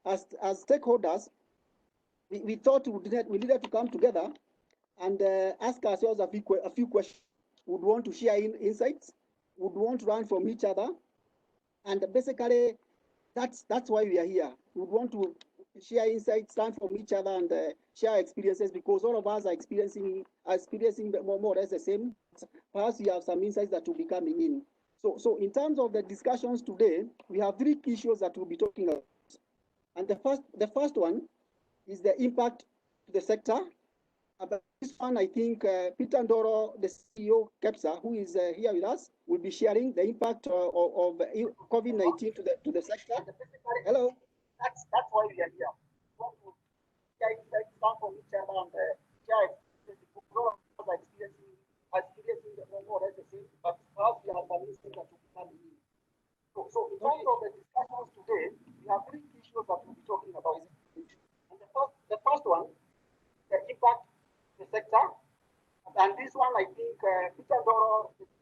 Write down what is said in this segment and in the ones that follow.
as stakeholders, we thought we needed to come together and ask ourselves a few questions. Would want to share insights, would want to learn from each other, and basically that's why we are here. We would want to share insights, learn from each other, and share experiences, because all of us are experiencing more or less the same. Perhaps we have some insights that will be coming in. So in terms of the discussions today, we have 3 key issues that we'll be talking about. And the first one is the impact to the sector. About this one, I think Peter Ndoro, the CEO, KEPSA, who is here with us, will be sharing the impact of COVID-19 to the sector. Hello. That's why we are here. We want to share insights from each other and share experiencing more or less the same, but perhaps we have some insights that will be coming in. So in terms of the discussions today, we have 3 issues that we'll be talking about. And the first one, the impact the sector, and this one I think Peter Ndoro, who is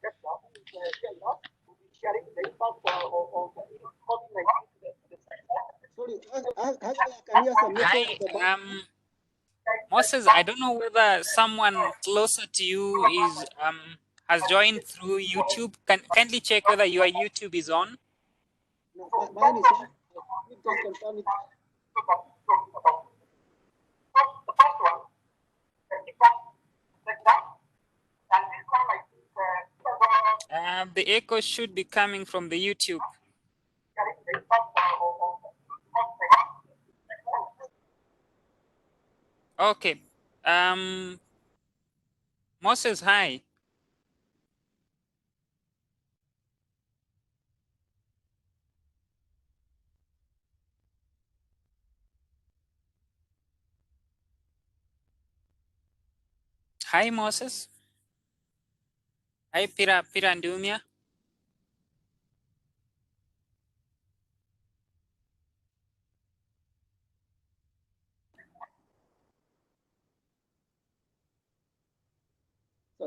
here now, will be sharing the impact of COVID-19 to the sector. Sorry, I can hear some. Hi, Moses. I don't know whether someone closer to you is has joined through YouTube. Kindly check whether your YouTube is on. No, mine is on. Just confirm it. The echo should be coming from the YouTube. Okay. Moses, hi. Hi, Moses. Hi, Pira Ndumia.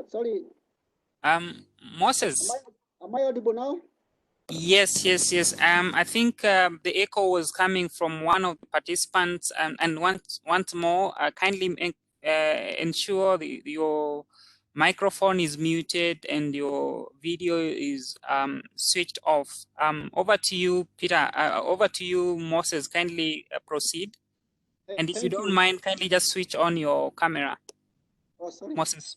Sorry. Moses. Am I audible now? Yes. I think the echo was coming from one of the participants, and once more, kindly ensure your microphone is muted and your video is switched off. Over to you, Peter. Over to you, Moses. Kindly proceed. And if you don't mind, kindly just switch on your camera. Oh, sorry. Moses.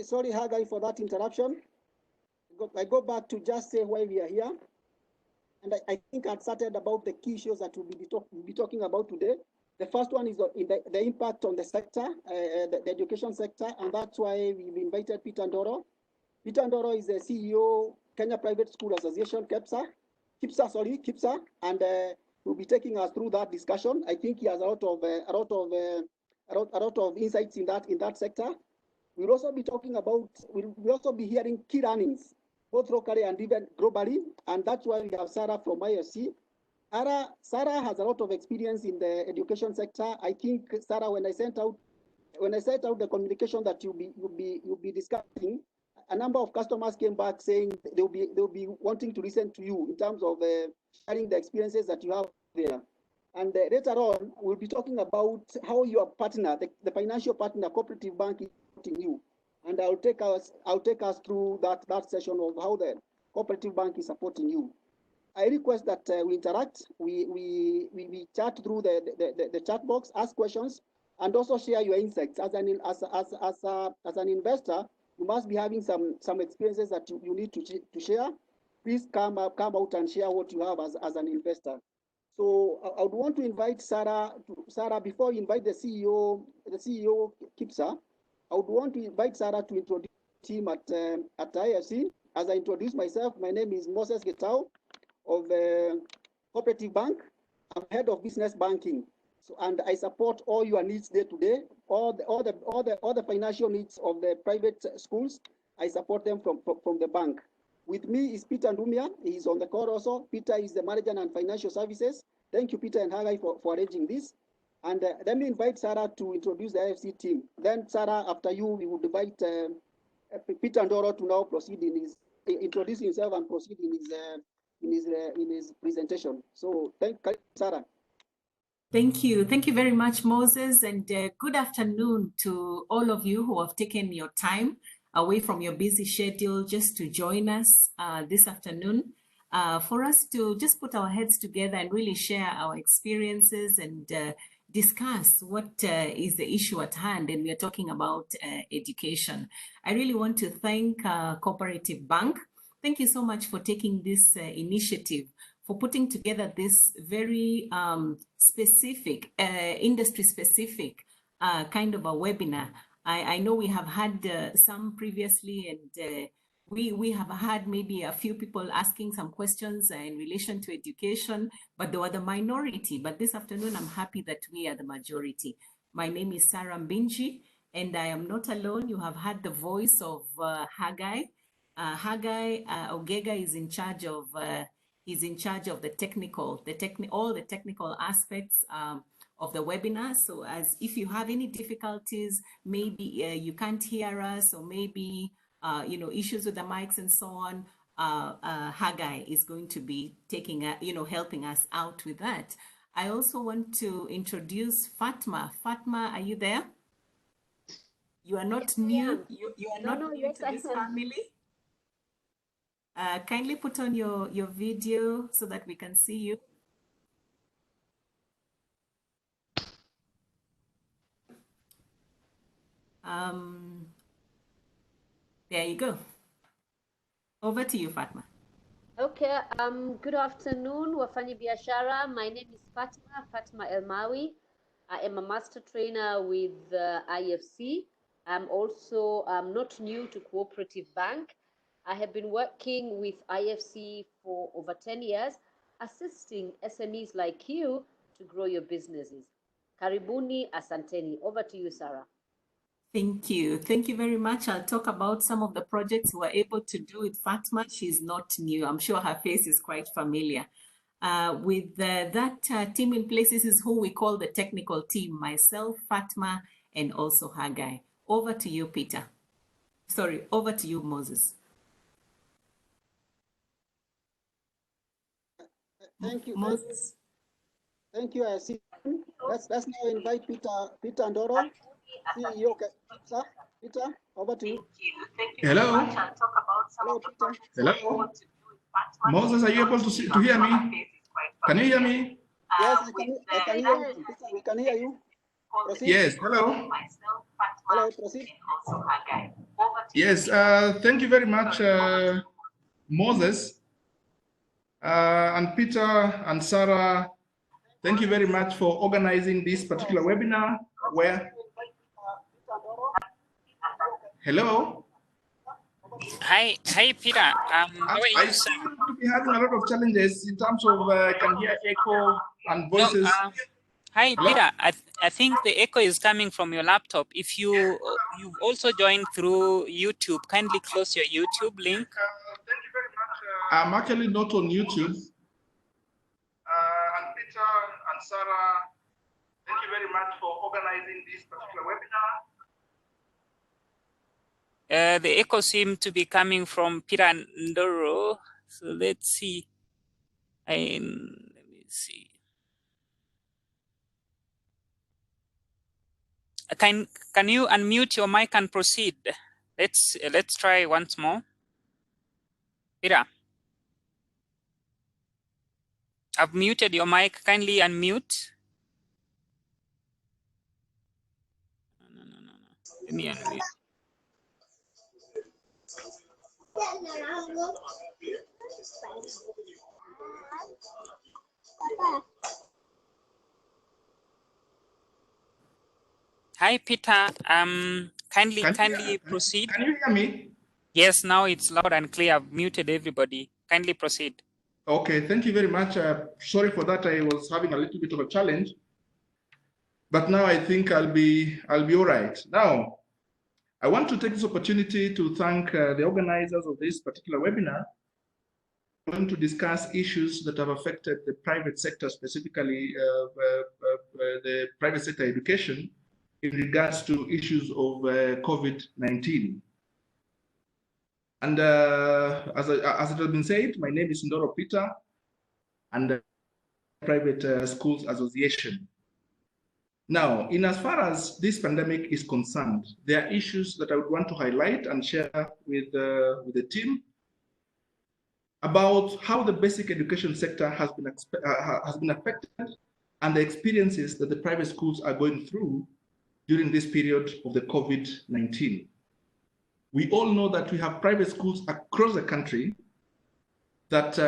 Sorry, Haggai, for that interruption. I go back to just say why we are here. And I think I've started about the key issues that we'll be talking about today. The first one is the impact on the sector, the education sector, and that's why we've invited Peter Ndoro. Peter Ndoro is the CEO, Kenya Private School Association, KIPSA, and will be taking us through that discussion. I think he has a lot of insights in that sector. We'll also be talking about, we'll also be hearing key learnings, both locally and even globally, and that's why we have Sarah from IFC. Sarah has a lot of experience in the education sector. I think, Sarah, when I sent out the communication that you'll be discussing, a number of customers came back saying they'll be wanting to listen to you in terms of sharing the experiences that you have there. And later on, we'll be talking about how your partner, the financial partner, Cooperative Bank, is supporting you. And I'll take us through that session of how the Cooperative Bank is supporting you. I request that we interact, we chat through the chat box, ask questions, and also share your insights. As an investor, you must be having some experiences that you need to share. Please come out and share what you have as an investor. So I would want to invite Sarah. Sarah, before you invite the CEO KIPSA, I would want to invite Sarah to introduce the team at IFC. As I introduce myself, my name is Moses Getao of Cooperative Bank. I'm head of business banking. So, and I support all your needs day to day, all the financial needs of the private schools. I support them from the bank. With me is Peter Ndumia. He's on the call also. Peter is the manager and financial services. Thank you, Peter and Hagai, for arranging this. And let me invite Sarah to introduce the IFC team. Then, Sarah, after you, we would invite Peter Ndoro to now proceed in his introduce himself and proceed in his presentation. So, thank you, Sarah. Thank you. Thank you very much, Moses, and good afternoon to all of you who have taken your time away from your busy schedule just to join us this afternoon for us to just put our heads together and really share our experiences and discuss what is the issue at hand. And we are talking about education. I really want to thank Co-operative Bank. Thank you so much for taking this initiative, for putting together this very specific, industry-specific kind of a webinar. I know we have had some previously, and we have had maybe a few people asking some questions in relation to education, but they were the minority. But this afternoon, I'm happy that we are the majority. My name is Sarah Mbinji, and I am not alone. You have heard the voice of Hagai. Hagai Ogega is in charge of he's in charge of all the technical aspects of the webinar. So as if you have any difficulties, maybe you can't hear us, or maybe issues with the mics and so on, Hagai is going to be taking helping us out with that. I also want to introduce Fatma. Fatma, are you there? You are not new. You are not new to this family. Kindly put on your video so that we can see you. There you go. Over to you, Fatma. Okay, good afternoon, wafanyi biashara. My name is Fatma Elmawi. I am a master trainer with IFC. I'm also not new to Cooperative Bank. I have been working with IFC for over 10 years, assisting SMEs like you to grow your businesses. Karibuni, asanteni. Over to you, Sarah. Thank you. Thank you very much. I'll talk about some of the projects we're able to do with Fatma. She's not new. I'm sure her face is quite familiar. With that team in place, this is who we call the technical team, myself, Fatma, and also Hagai. Over to you, Peter. Sorry, over to you, Moses. Thank you. Moses. Thank you. I see. Let's now invite Peter Ndoro, CEO. Sir, Peter, over to you. Hello. Hello, Peter. Hello. Moses, are you able to hear me? Can you hear me? Yes, I can hear you. Peter, we can hear you. Proceed. Yes. Hello. Hello, proceed. Yes. Thank you very much, Moses, and Peter and Sarah. Thank you very much for organizing this particular webinar. Hello. Hi, Peter. How are you? I seem to be having a lot of challenges in terms of I can hear echo and voices. No, hi, Hello? Peter. I think the echo is coming from your laptop. If you've also joined through YouTube, kindly close your YouTube link. Thank you very much. I'm actually not on YouTube. And Peter and Sarah, thank you very much for organizing this particular webinar. The echo seems to be coming from Peter Ndoro. So let's see. Let me see. Can you unmute your mic and proceed? Let's try once more. Peter, I've muted your mic. Kindly unmute. No. Let me unmute. Hi, Peter. Kindly proceed. Can you hear me? Yes, now it's loud and clear. I've muted everybody. Kindly proceed. Okay, thank you very much. Sorry for that. I was having a little bit of a challenge, but now I think I'll be all right. Now, I want to take this opportunity to thank the organizers of this particular webinar going to discuss issues that have affected the private sector, specifically the private sector education, in regards to issues of COVID-19. And as it has been said, my name is Ndoro Peter, and Private Schools Association. Now, in as far as this pandemic is concerned, there are issues that I would want to highlight and share with the team about how the basic education sector has been affected and the experiences that the private schools are going through during this period of the COVID-19. We all know that we have private schools across the country that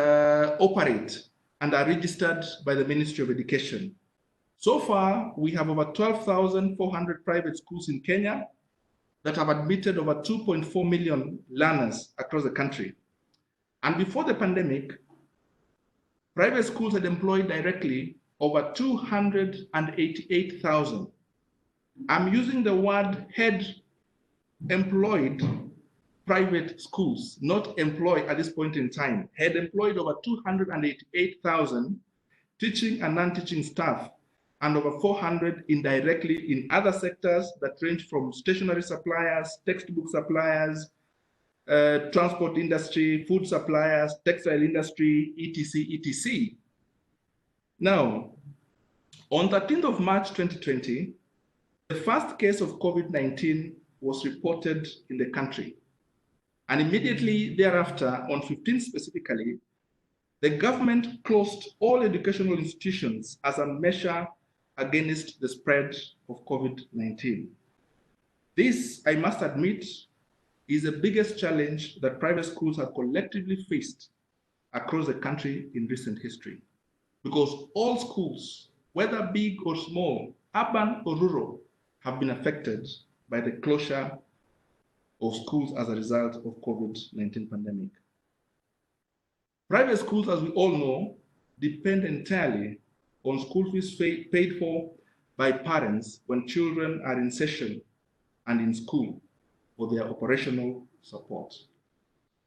operate and are registered by the Ministry of Education. So far, we have over 12,400 private schools in Kenya that have admitted over 2.4 million learners across the country. And before the pandemic, private schools had employed directly over 288,000. I'm using the word head employed private schools, not employed at this point in time. Had employed over 288,000 teaching and non-teaching staff, and over 400 indirectly in other sectors that range from stationery suppliers, textbook suppliers, transport industry, food suppliers, textile industry, etc., etc. Now, on 13th of March 2020, the first case of COVID-19 was reported in the country. And immediately thereafter, on 15th specifically, the government closed all educational institutions as a measure against the spread of COVID-19. This, I must admit, is the biggest challenge that private schools have collectively faced across the country in recent history. Because all schools, whether big or small, urban or rural, have been affected by the closure of schools as a result of COVID-19 pandemic. Private schools, as we all know, depend entirely on school fees paid for by parents when children are in session and in school for their operational support.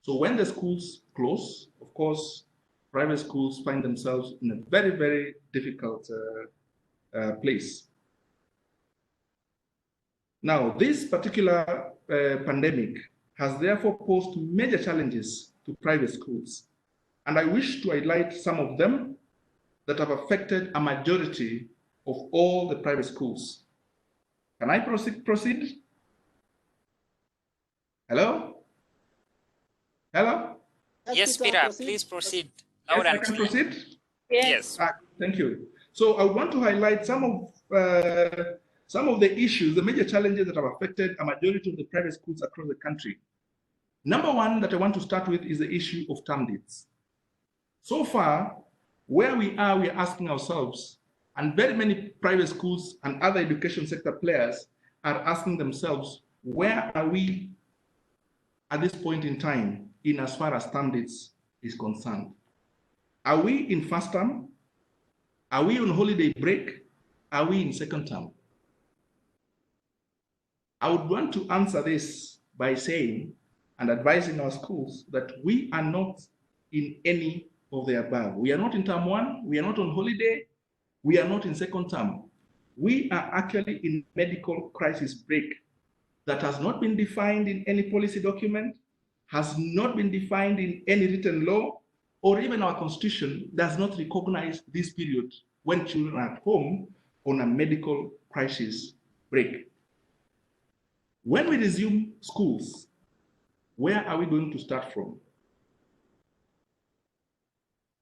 So when the schools close, of course, private schools find themselves in a very, very difficult place. Now, this particular pandemic has therefore posed major challenges to private schools. And I wish to highlight some of them that have affected a majority of all the private schools. Can I proceed? Hello? Hello? Yes, Peter, please proceed. Yes, I can proceed? Yes. Thank you. So I want to highlight some of the issues, the major challenges that have affected a majority of the private schools across the country. Number one that I want to start with is the issue of term dates. So far, where we are asking ourselves, and very many private schools and other education sector players are asking themselves, where are we at this point in time in as far as term dates is concerned? Are we in first term? Are we on holiday break? Are we in second term? I would want to answer this by saying and advising our schools that we are not in any of the above. We are not in term one, we are not on holiday, we are not in second term. We are actually in medical crisis break that has not been defined in any policy document, has not been defined in any written law, or even our constitution does not recognize this period when children are at home on a medical crisis break. When we resume schools, where are we going to start from?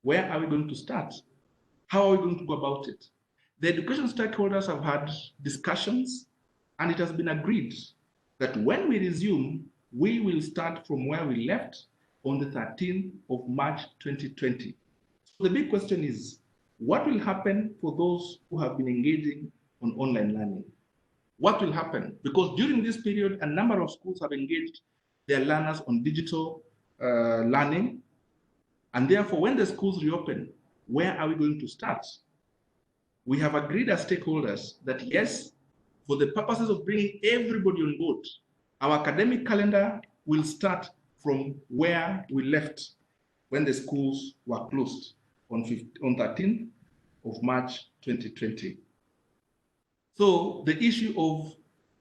Where are we going to start? How are we going to go about it? The education stakeholders have had discussions, and it has been agreed that when we resume, we will start from where we left on the 13th of March 2020. So the big question is, what will happen for those who have been engaging on online learning? What will happen? Because during this period, a number of schools have engaged their learners on digital learning. And therefore, when the schools reopen, where are we going to start? We have agreed as stakeholders that yes, for the purposes of bringing everybody on board, our academic calendar will start from where we left when the schools were closed on 13th of March 2020. So the issue of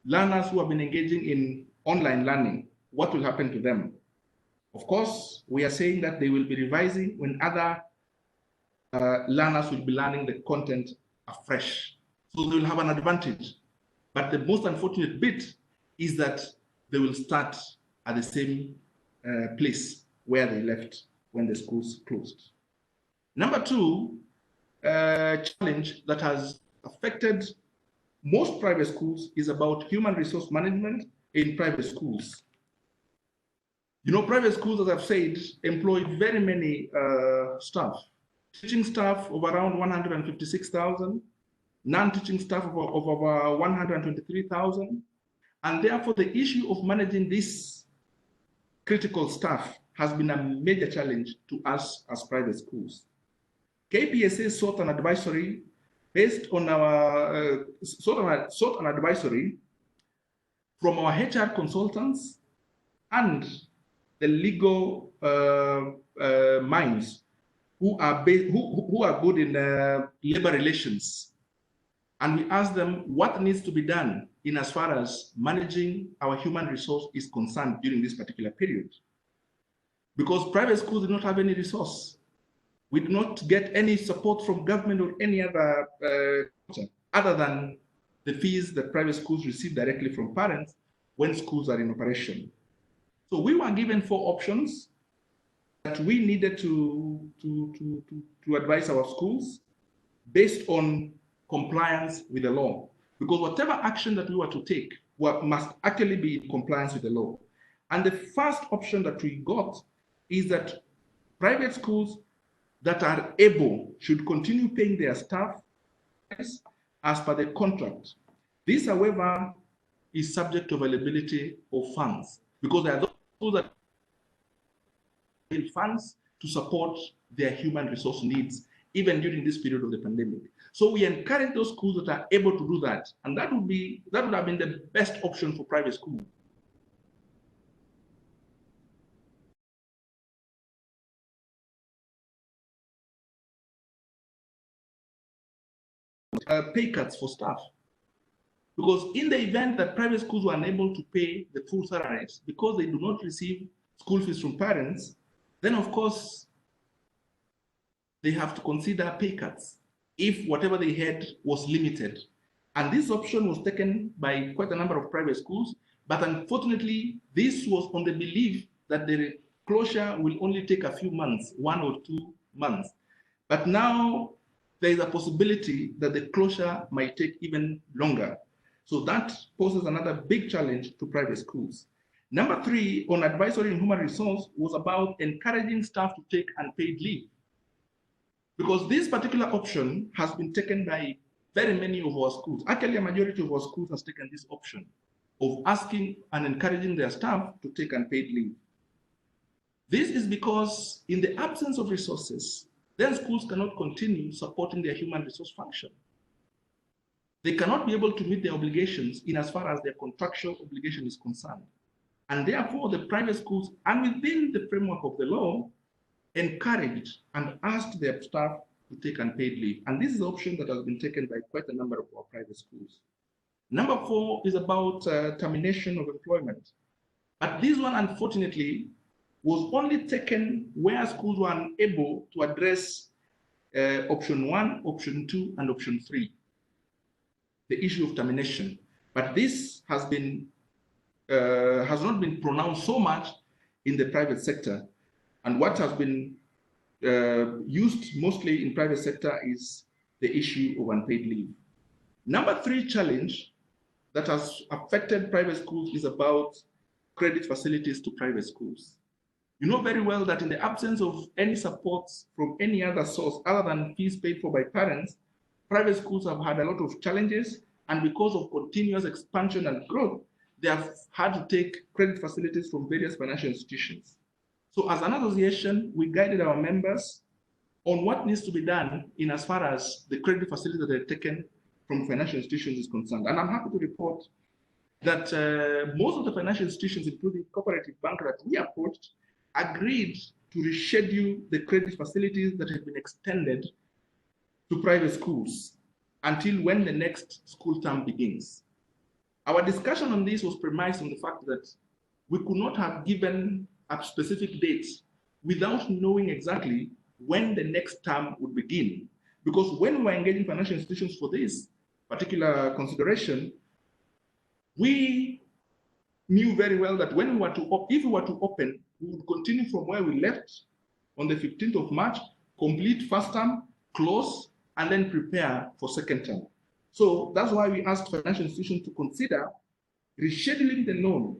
learners who have been engaging in online learning, what will happen to them? Of course, we are saying that they will be revising when other learners will be learning the content afresh. So they will have an advantage. But the most unfortunate bit is that they will start at the same place where they left when the schools closed. Number two, challenge that has affected most private schools is about human resource management in private schools. You know, private schools, as I've said, employ very many staff. Teaching staff of around 156,000, non-teaching staff of over 123,000. And therefore, the issue of managing this critical staff has been a major challenge to us as private schools. KPSA sought an advisory based on our sought an advisory from our HR consultants and the legal minds who are good in labor relations. And we asked them what needs to be done in as far as managing our human resource is concerned during this particular period. Because private schools do not have any resource. We do not get any support from government or any other other than the fees that private schools receive directly from parents when schools are in operation. So we were given 4 options that we needed to advise our schools based on compliance with the law. Because whatever action that we were to take must actually be in compliance with the law. And the first option that we got is that private schools that are able should continue paying their staff as per the contract. This, however, is subject to availability of funds, because there are those that need funds to support their human resource needs, even during this period of the pandemic. So we encourage those schools that are able to do that, and that would have been the best option for private schools. Pay cuts for staff. Because in the event that private schools were unable to pay the full salaries because they do not receive school fees from parents, then of course they have to consider pay cuts if whatever they had was limited. And this option was taken by quite a number of private schools, but unfortunately, this was on the belief that the closure will only take a few months, 1 or 2 months. But now there is a possibility that the closure might take even longer. So that poses another big challenge to private schools. Number 3 on advisory and human resource was about encouraging staff to take unpaid leave. Because this particular option has been taken by very many of our schools. Actually, a majority of our schools has taken this option of asking and encouraging their staff to take unpaid leave. This is because in the absence of resources, then schools cannot continue supporting their human resource function. They cannot be able to meet their obligations in as far as their contractual obligation is concerned. And therefore, the private schools, and within the framework of the law, encouraged and asked their staff to take unpaid leave. And this is an option that has been taken by quite a number of our private schools. Number 4 is about termination of employment. But this one, unfortunately, was only taken where schools were unable to address option 1, option 2, and option 3, the issue of termination. But this has not been pronounced so much in the private sector. And what has been used mostly in private sector is the issue of unpaid leave. Number 3 challenge that has affected private schools is about credit facilities to private schools. You know very well that in the absence of any support from any other source other than fees paid for by parents, private schools have had a lot of challenges, and because of continuous expansion and growth, they have had to take credit facilities from various financial institutions. So as an association, we guided our members on what needs to be done in as far as the credit facilities that are taken from financial institutions is concerned. And I'm happy to report that most of the financial institutions, including cooperative bank that we approached, agreed to reschedule the credit facilities that have been extended to private schools until when the next school term begins. Our discussion on this was premised on the fact that we could not have given a specific date without knowing exactly when the next term would begin. Because when we were engaging financial institutions for this particular consideration, we knew very well that when we were to, if we were to open, we would continue from where we left on the 15th of March, complete first term, close, and then prepare for second term. So that's why we asked financial institutions to consider rescheduling the loan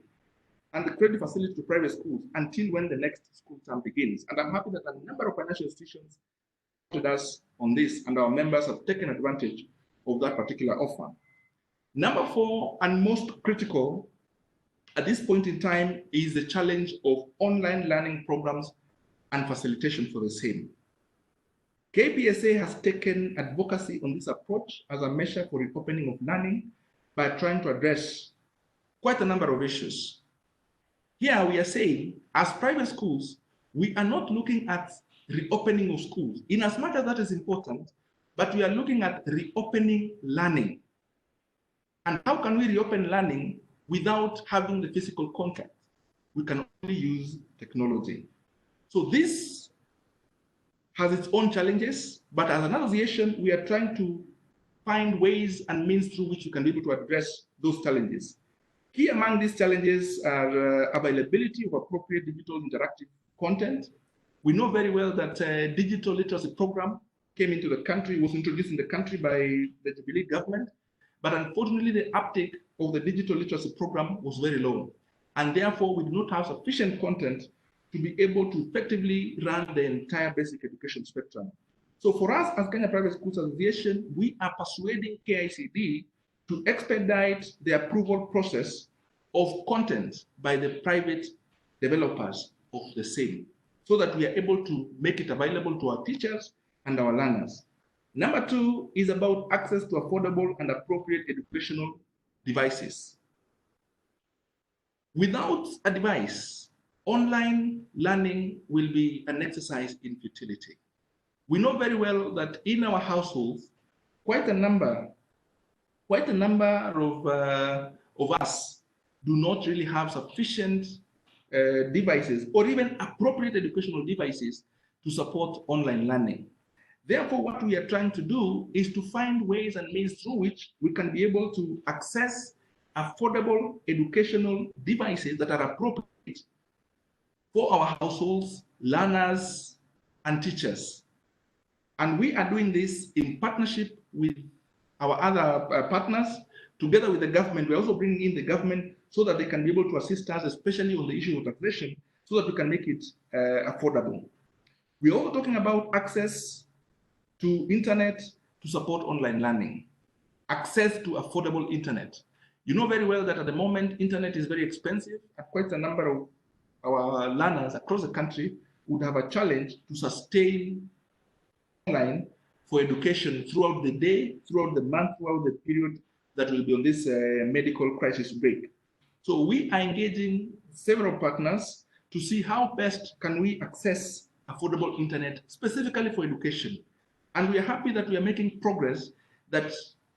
and the credit facility to private schools until when the next school term begins. And I'm happy that a number of financial institutions with us on this, and our members have taken advantage of that particular offer. Number 4, and most critical at this point in time, is the challenge of online learning programs and facilitation for the same. KPSA has taken advocacy on this approach as a measure for reopening of learning by trying to address quite a number of issues. Here we are saying, as private schools, we are not looking at reopening of schools, in as much as that is important, but we are looking at reopening learning. And how can we reopen learning without having the physical contact? We can only use technology. So this has its own challenges, but as an association, we are trying to find ways and means through which we can be able to address those challenges. Key among these challenges are availability of appropriate digital interactive content. We know very well that digital literacy program came into the country, was introduced in the country by the Jubilee government, but unfortunately the uptake of the digital literacy program was very low. And therefore we do not have sufficient content to be able to effectively run the entire basic education spectrum. So for us as Kenya Private Schools Association, we are persuading KICD to expedite the approval process of content by the private developers of the same, so that we are able to make it available to our teachers and our learners. Number 2 is about access to affordable and appropriate educational devices. Without a device, online learning will be an exercise in futility. We know very well that in our households, quite a number of us do not really have sufficient devices or even appropriate educational devices to support online learning. Therefore, what we are trying to do is to find ways and means through which we can be able to access affordable educational devices that are appropriate for our households, learners, and teachers. And we are doing this in partnership with our other partners. Together with the government, we're also bringing in the government so that they can be able to assist us, especially on the issue of taxation, so that we can make it affordable. We're also talking about access to internet to support online learning, access to affordable internet. You know very well that at the moment, internet is very expensive, and quite a number of our learners across the country would have a challenge to sustain online for education throughout the day, throughout the month, throughout the period that will be on this medical crisis break. So we are engaging several partners to see how best can we access affordable internet specifically for education. And we are happy that we are making progress, that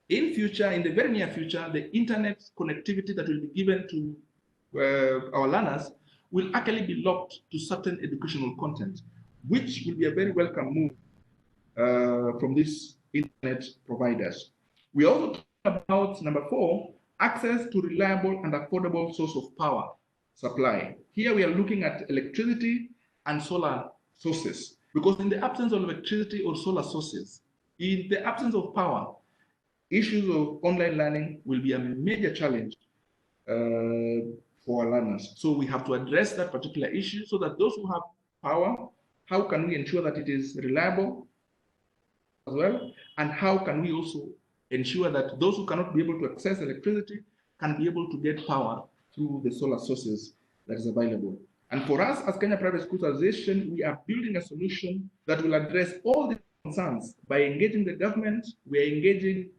in future, in the very near future, the internet connectivity that will be given to our learners will actually be locked to certain educational content, which will be a very welcome move from these internet providers. We also talk about number 4, access to reliable and affordable source of power supply. Here we are looking at electricity and solar sources, because in the absence of electricity or solar sources, in the absence of power, issues of online learning will be a major challenge for our learners. So we have to address that particular issue so that those who have power, how can we ensure that it is reliable as well? And how can we also ensure that those who cannot be able to access electricity can be able to get power through the solar sources that is available? And for us as Kenya Private Schools Association, we are building a solution that will address all these concerns by engaging the government. We are engaging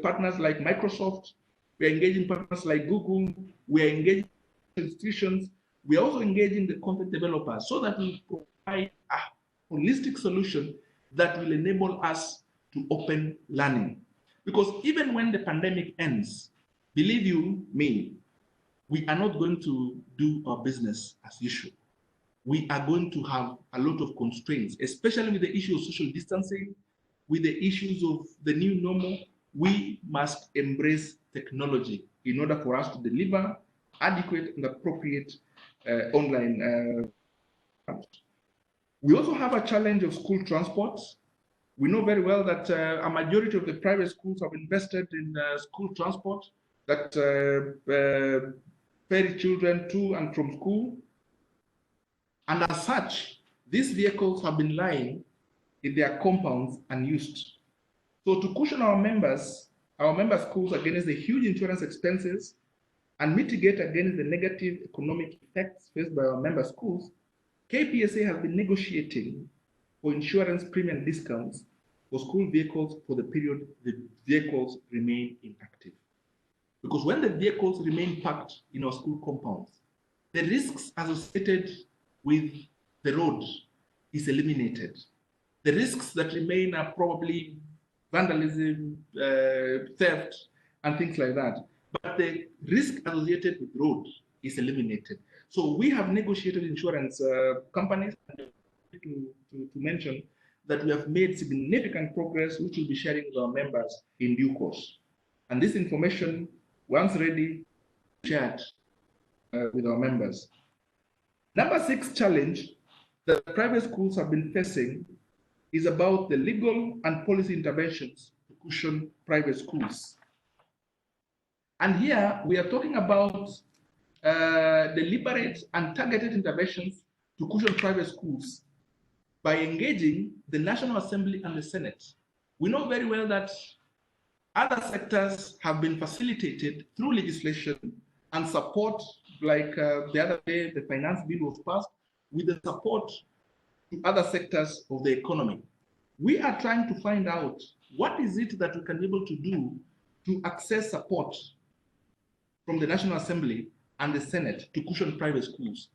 partners like Microsoft. We are engaging partners like Google. We are engaging institutions We are also engaging the content developers so that we provide a holistic solution that will enable us to open learning. Because even when the pandemic ends, believe you me, we are not going to do our business as usual. We are going to have a lot of constraints, especially with the issue of social distancing, with the issues of the new normal. We must embrace technology in order for us to deliver adequate and appropriate online. We also have a challenge of school transport. We know very well that a majority of the private schools have invested in school transport that ferry children to and from school. And as such, these vehicles have been lying in their compounds unused. So to cushion our member schools against the huge insurance expenses and mitigate against the negative economic effects faced by our member schools, KPSA has been negotiating for insurance premium discounts for school vehicles for the period the vehicles remain inactive. Because when the vehicles remain parked in our school compounds, the risks associated with the road is eliminated. The risks that remain are probably vandalism, theft, and things like that. But the risk associated with road is eliminated. So we have negotiated insurance companies to mention that we have made significant progress, which we'll be sharing with our members in due course. And this information, once ready, shared with our members. Number 6 challenge that private schools have been facing is about the legal and policy interventions to cushion private schools. And here we are talking about deliberate and targeted interventions to cushion private schools by engaging the National Assembly and the Senate. We know very well that other sectors have been facilitated through legislation and support, like the other day, the finance bill was passed with the support to other sectors of the economy. We are trying to find out what is it that we can be able to do to access support from the National Assembly and the Senate to cushion private schools.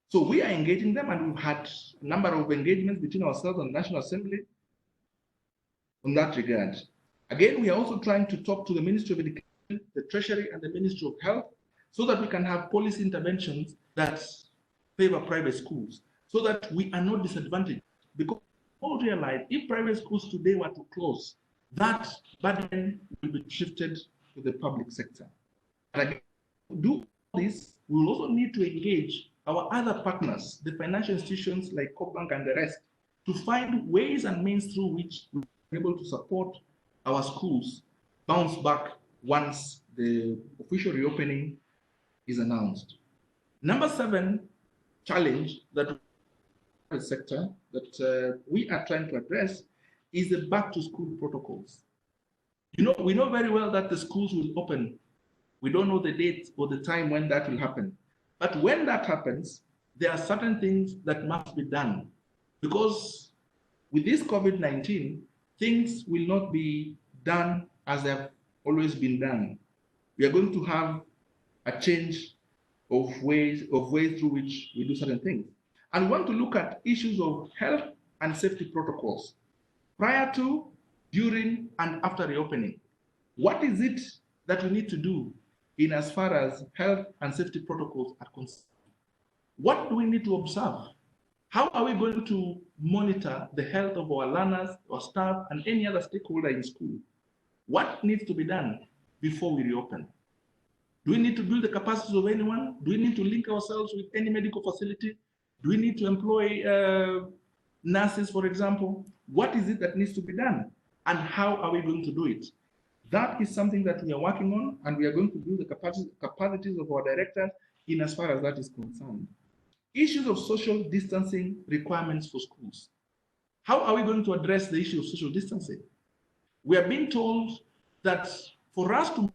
So we are engaging them, and we've had a number of engagements between ourselves and the National Assembly on that regard. Again, we are also trying to talk to the Ministry of Education, the Treasury, and the Ministry of Health so that we can have policy interventions that favor private schools so that we are not disadvantaged. Because we all realize if private schools today were to close, that burden will be shifted to the public sector. And again, to do this, we will also need to engage our other partners, the financial institutions like Co-bank and the rest, to find ways and means through which we are able to support our schools bounce back once the official reopening is announced. Number 7 challenge that the sector that we are trying to address is the back to school protocols. We know very well that the schools will open. We don't know the date or the time when that will happen. But when that happens, there are certain things that must be done. Because with this COVID-19, things will not be done as they have always been done. We are going to have a change of ways through which we do certain things. And we want to look at issues of health and safety protocols prior to, during, and after reopening. What is it that we need to do in as far as health and safety protocols are concerned? What do we need to observe? How are we going to monitor the health of our learners, our staff, and any other stakeholder in school? What needs to be done before we reopen? Do we need to build the capacities of anyone? Do we need to link ourselves with any medical facility? Do we need to employ nurses, for example? What is it that needs to be done? And how are we going to do it? That is something that we are working on, and we are going to build the capacities of our directors in as far as that is concerned. Issues of social distancing requirements for schools. How are we going to address the issue of social distancing? We are being told that for us to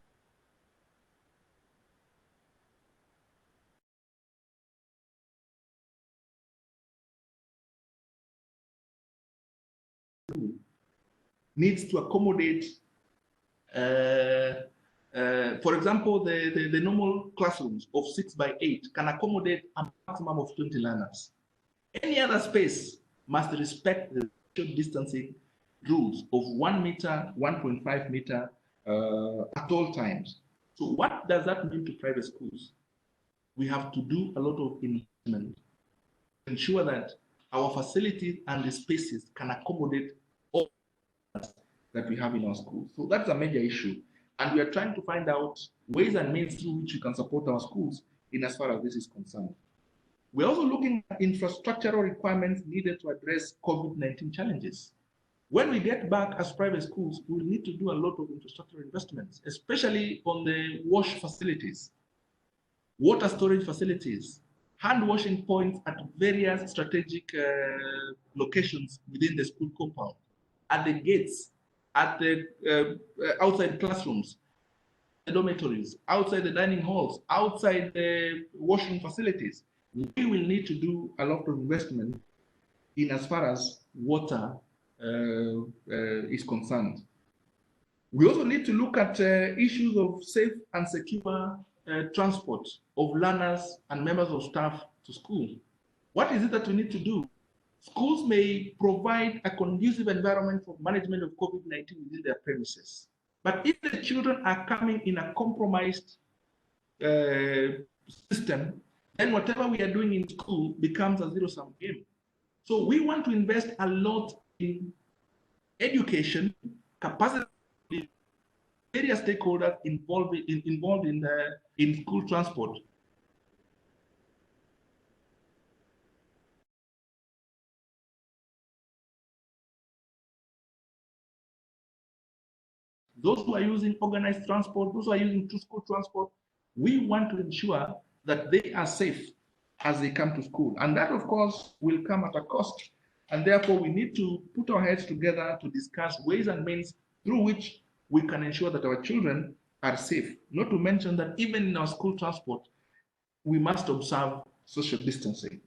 needs to accommodate For example, the normal classrooms of 6 by 8 can accommodate a maximum of 20 learners. Any other space must respect the social distancing rules of 1 meter, 1.5 meter at all times. So what does that mean to private schools? We have to do a lot of investment to ensure that our facilities and the spaces can accommodate all that we have in our schools. So that's a major issue. And we are trying to find out ways and means through which we can support our schools in as far as this is concerned. We're also looking at infrastructural requirements needed to address COVID-19 challenges. When we get back as private schools, we'll need to do a lot of infrastructural investments, especially on the wash facilities, water storage facilities, hand washing points at various strategic locations within the school compound, at the gates, at the outside classrooms, the dormitories, outside the dining halls, outside the washing facilities. We will need to do a lot of investment in as far as water is concerned. We also need to look at issues of safe and secure transport of learners and members of staff to school. What is it that we need to do? Schools may provide a conducive environment for management of COVID-19 within their premises. But if the children are coming in a compromised system, then whatever we are doing in school becomes a zero-sum game. So we want to invest a lot in education, capacity, various stakeholders involved in school transport. Those who are using organized transport, those who are using school transport, we want to ensure that they are safe as they come to school. And that, of course, will come at a cost. And therefore, we need to put our heads together to discuss ways and means through which we can ensure that our children are safe. Not to mention that even in our school transport, we must observe social distancing.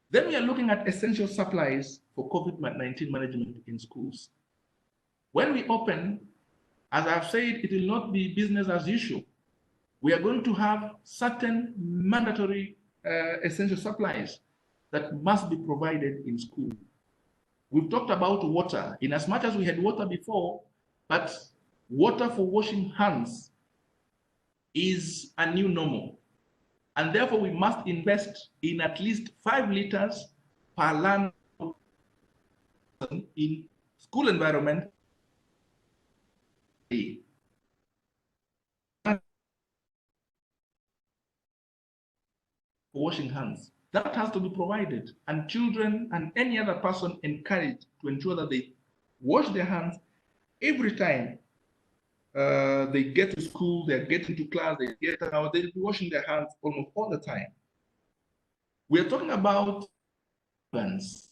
Then we are looking at essential supplies for COVID-19 management in schools. When we open, as I've said, it will not be business as usual. We are going to have certain mandatory essential supplies that must be provided in school. We've talked about water. In as much as we had water before, but water for washing hands is a new normal. And therefore, we must invest in at least 5 liters per learner in school environment. For washing hands. That has to be provided, and children and any other person encouraged to ensure that they wash their hands every time they get to school, they get into class, they get out, they'll be washing their hands almost all the time. We are talking about thermogens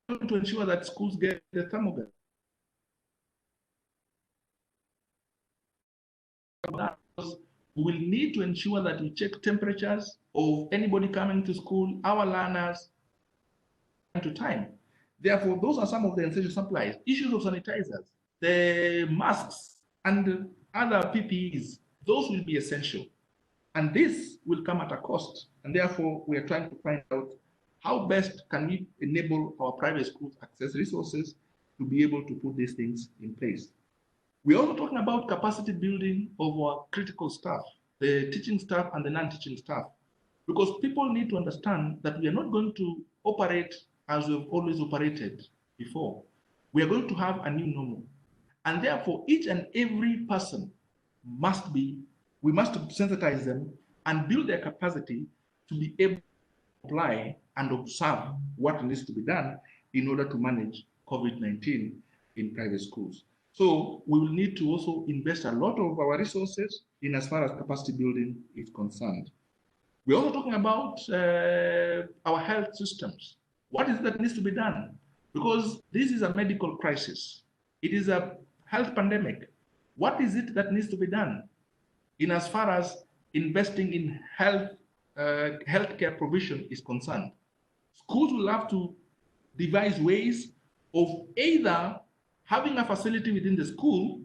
to ensure that schools get the thermogens. We will need to ensure that we check temperatures of anybody coming to school, our learners, time to time. Therefore, those are some of the essential supplies. Issues of sanitizers, the masks, and other PPEs, those will be essential. And this will come at a cost. And therefore, we are trying to find out how best can we enable our private schools access resources to be able to put these things in place. We're also talking about capacity building of our critical staff, the teaching staff and the non-teaching staff, because people need to understand that we are not going to operate as we've always operated before. We are going to have a new normal. And therefore, each and every person we must sensitize them and build their capacity to be able to apply and observe what needs to be done in order to manage COVID-19 in private schools. So we will need to also invest a lot of our resources in as far as capacity building is concerned. We're also talking about our health systems. What is it that needs to be done? Because this is a medical crisis. It is a health pandemic. What is it that needs to be done in as far as investing in healthcare provision is concerned? Schools will have to devise ways of either having a facility within the school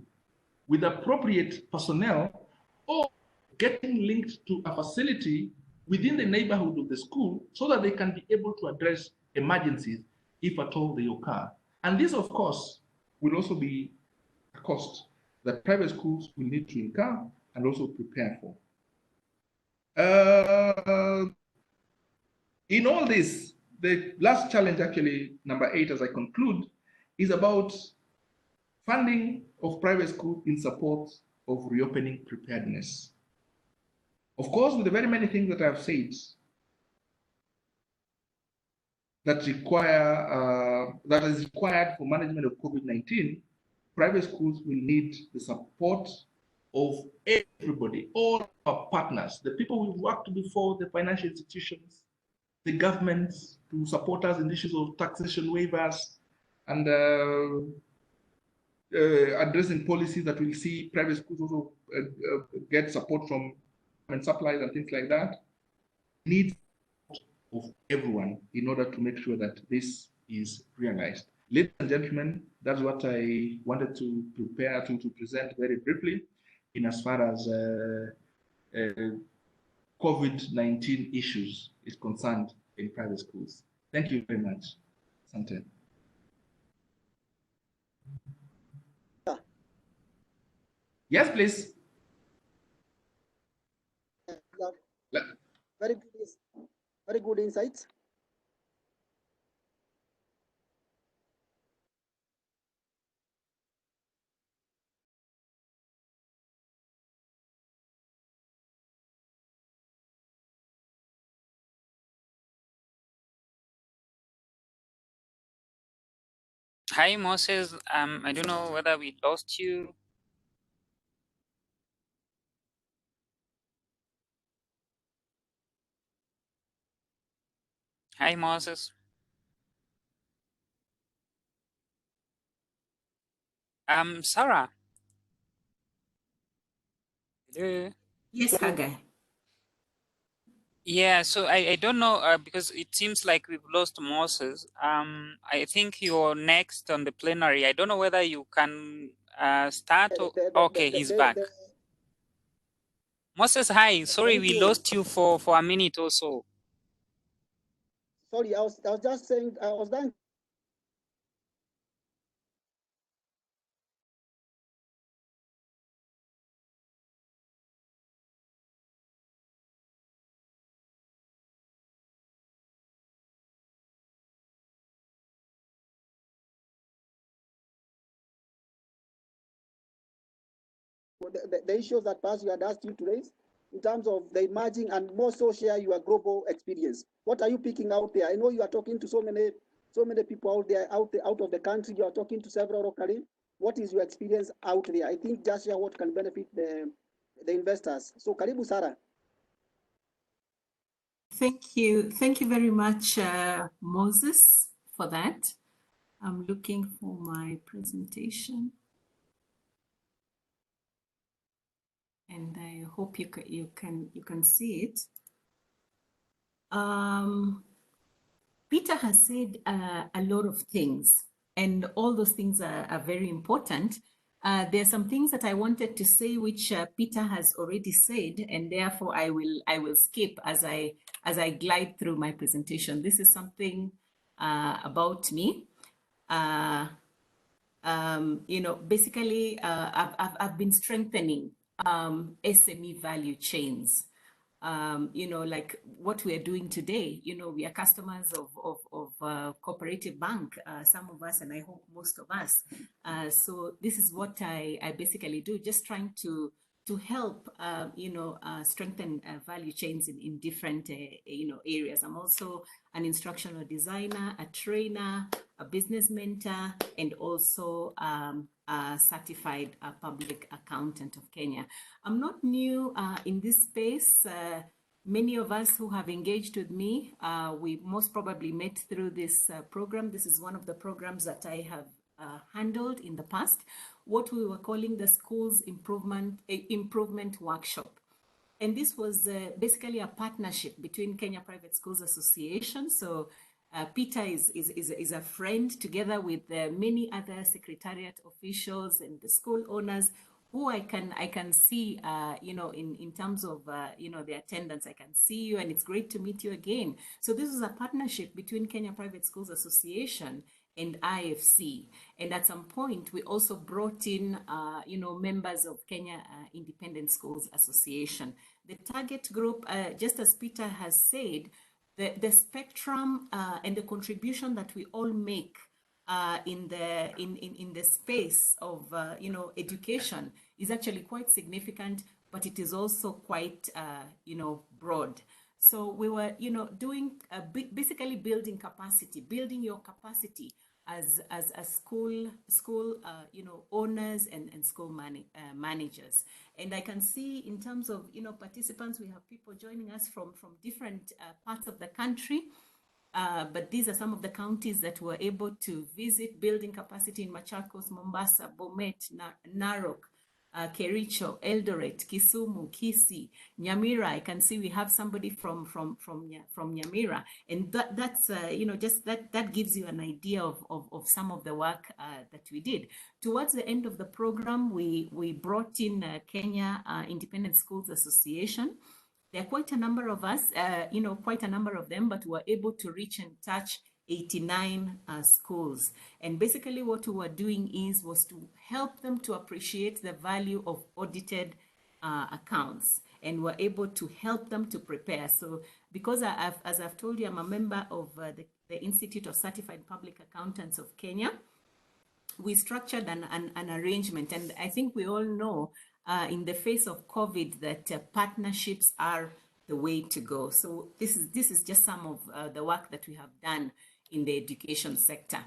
with appropriate personnel or getting linked to a facility within the neighborhood of the school so that they can be able to address emergencies if at all they occur. And this, of course, will also be a cost that private schools will need to incur and also prepare for. In all this, the last challenge, actually, number 8, as I conclude, is about funding of private schools in support of reopening preparedness. Of course, with the very many things that I've said that that is required for management of COVID-19, private schools will need the support of everybody, all our partners, the people we've worked before, the financial institutions, the governments, to support us in issues of taxation waivers and addressing policies that will see private schools also get support from supplies and things like that. Needs of everyone in order to make sure that this is realized. Ladies and gentlemen, that's what I wanted to prepare to present very briefly in as far as COVID-19 issues is concerned in private schools. Thank you very much. Sante. Yes, please. Very good insights. Hi, Moses. I don't know whether we lost you. Hi, Moses. Sarah. Hello. Yes, Haggai. Yeah, so I don't know because it seems like we've lost Moses. I think you're next on the plenary. I don't know whether you can start. Okay, he's back. Moses, hi. Sorry, Thank we you. lost you for a minute or so. Sorry, I was just saying, I was done. The issues that perhaps you had asked you to raise in terms of the emerging and more so share your global experience. What are you picking out there? I know you are talking to so many people out there, out of the country. You are talking to several locally. What is your experience out there? I think just share what can benefit the investors. So karibu Sarah. Thank you. Thank you very much, Moses, for that. I'm looking for my presentation. And I hope you can see it. Peter has said a lot of things, and all those things are very important. There are some things that I wanted to say which Peter has already said, and therefore I will skip as I glide through my presentation. This is something about me. You know, basically, I've been strengthening SME value chains. You know, like what we are doing today, you know, we are customers of Cooperative Bank, some of us, and I hope most of us. So this is what I basically do, just trying to help, you know, strengthen value chains in different, you know, areas. I'm also an instructional designer, a trainer, a business mentor, and also a certified public accountant of Kenya. I'm not new in this space. Many of us who have engaged with me, we most probably met through this program. This is one of the programs that I have handled in the past, what we were calling the Schools Improvement Workshop. And this was basically a partnership between Kenya Private Schools Association. So Peter is a friend, together with many other secretariat officials and the school owners, who I can see, in terms of, the attendance. I can see you, and it's great to meet you again. So this is a partnership between Kenya Private Schools Association and IFC. And at some point, we also brought in, members of Kenya Independent Schools Association. The target group, just as Peter has said, the spectrum and the contribution that we all make in the space of education is actually quite significant, but it is also quite broad. So we were doing basically building your capacity as school owners and school managers. And I can see in terms of participants, we have people joining us from different parts of the country. But these are some of the counties that were able to visit, building capacity in Machakos, Mombasa, Bomet, Narok, Kericho, Eldoret, Kisumu, Kisii, Nyamira. I can see we have somebody from Nyamira, and that's just that gives you an idea of some of the work that we did. Towards the end of the program, we brought in Kenya Independent Schools Association. There are quite a number of us, quite a number of them, but we were able to reach and touch 89 schools. And basically what we were doing was to help them to appreciate the value of audited accounts. And we're able to help them to prepare. So because as I've told you, I'm a member of the Institute of Certified Public Accountants of Kenya, we structured an arrangement. And I think we all know in the face of COVID that partnerships are the way to go. So this is just some of the work that we have done in the education sector.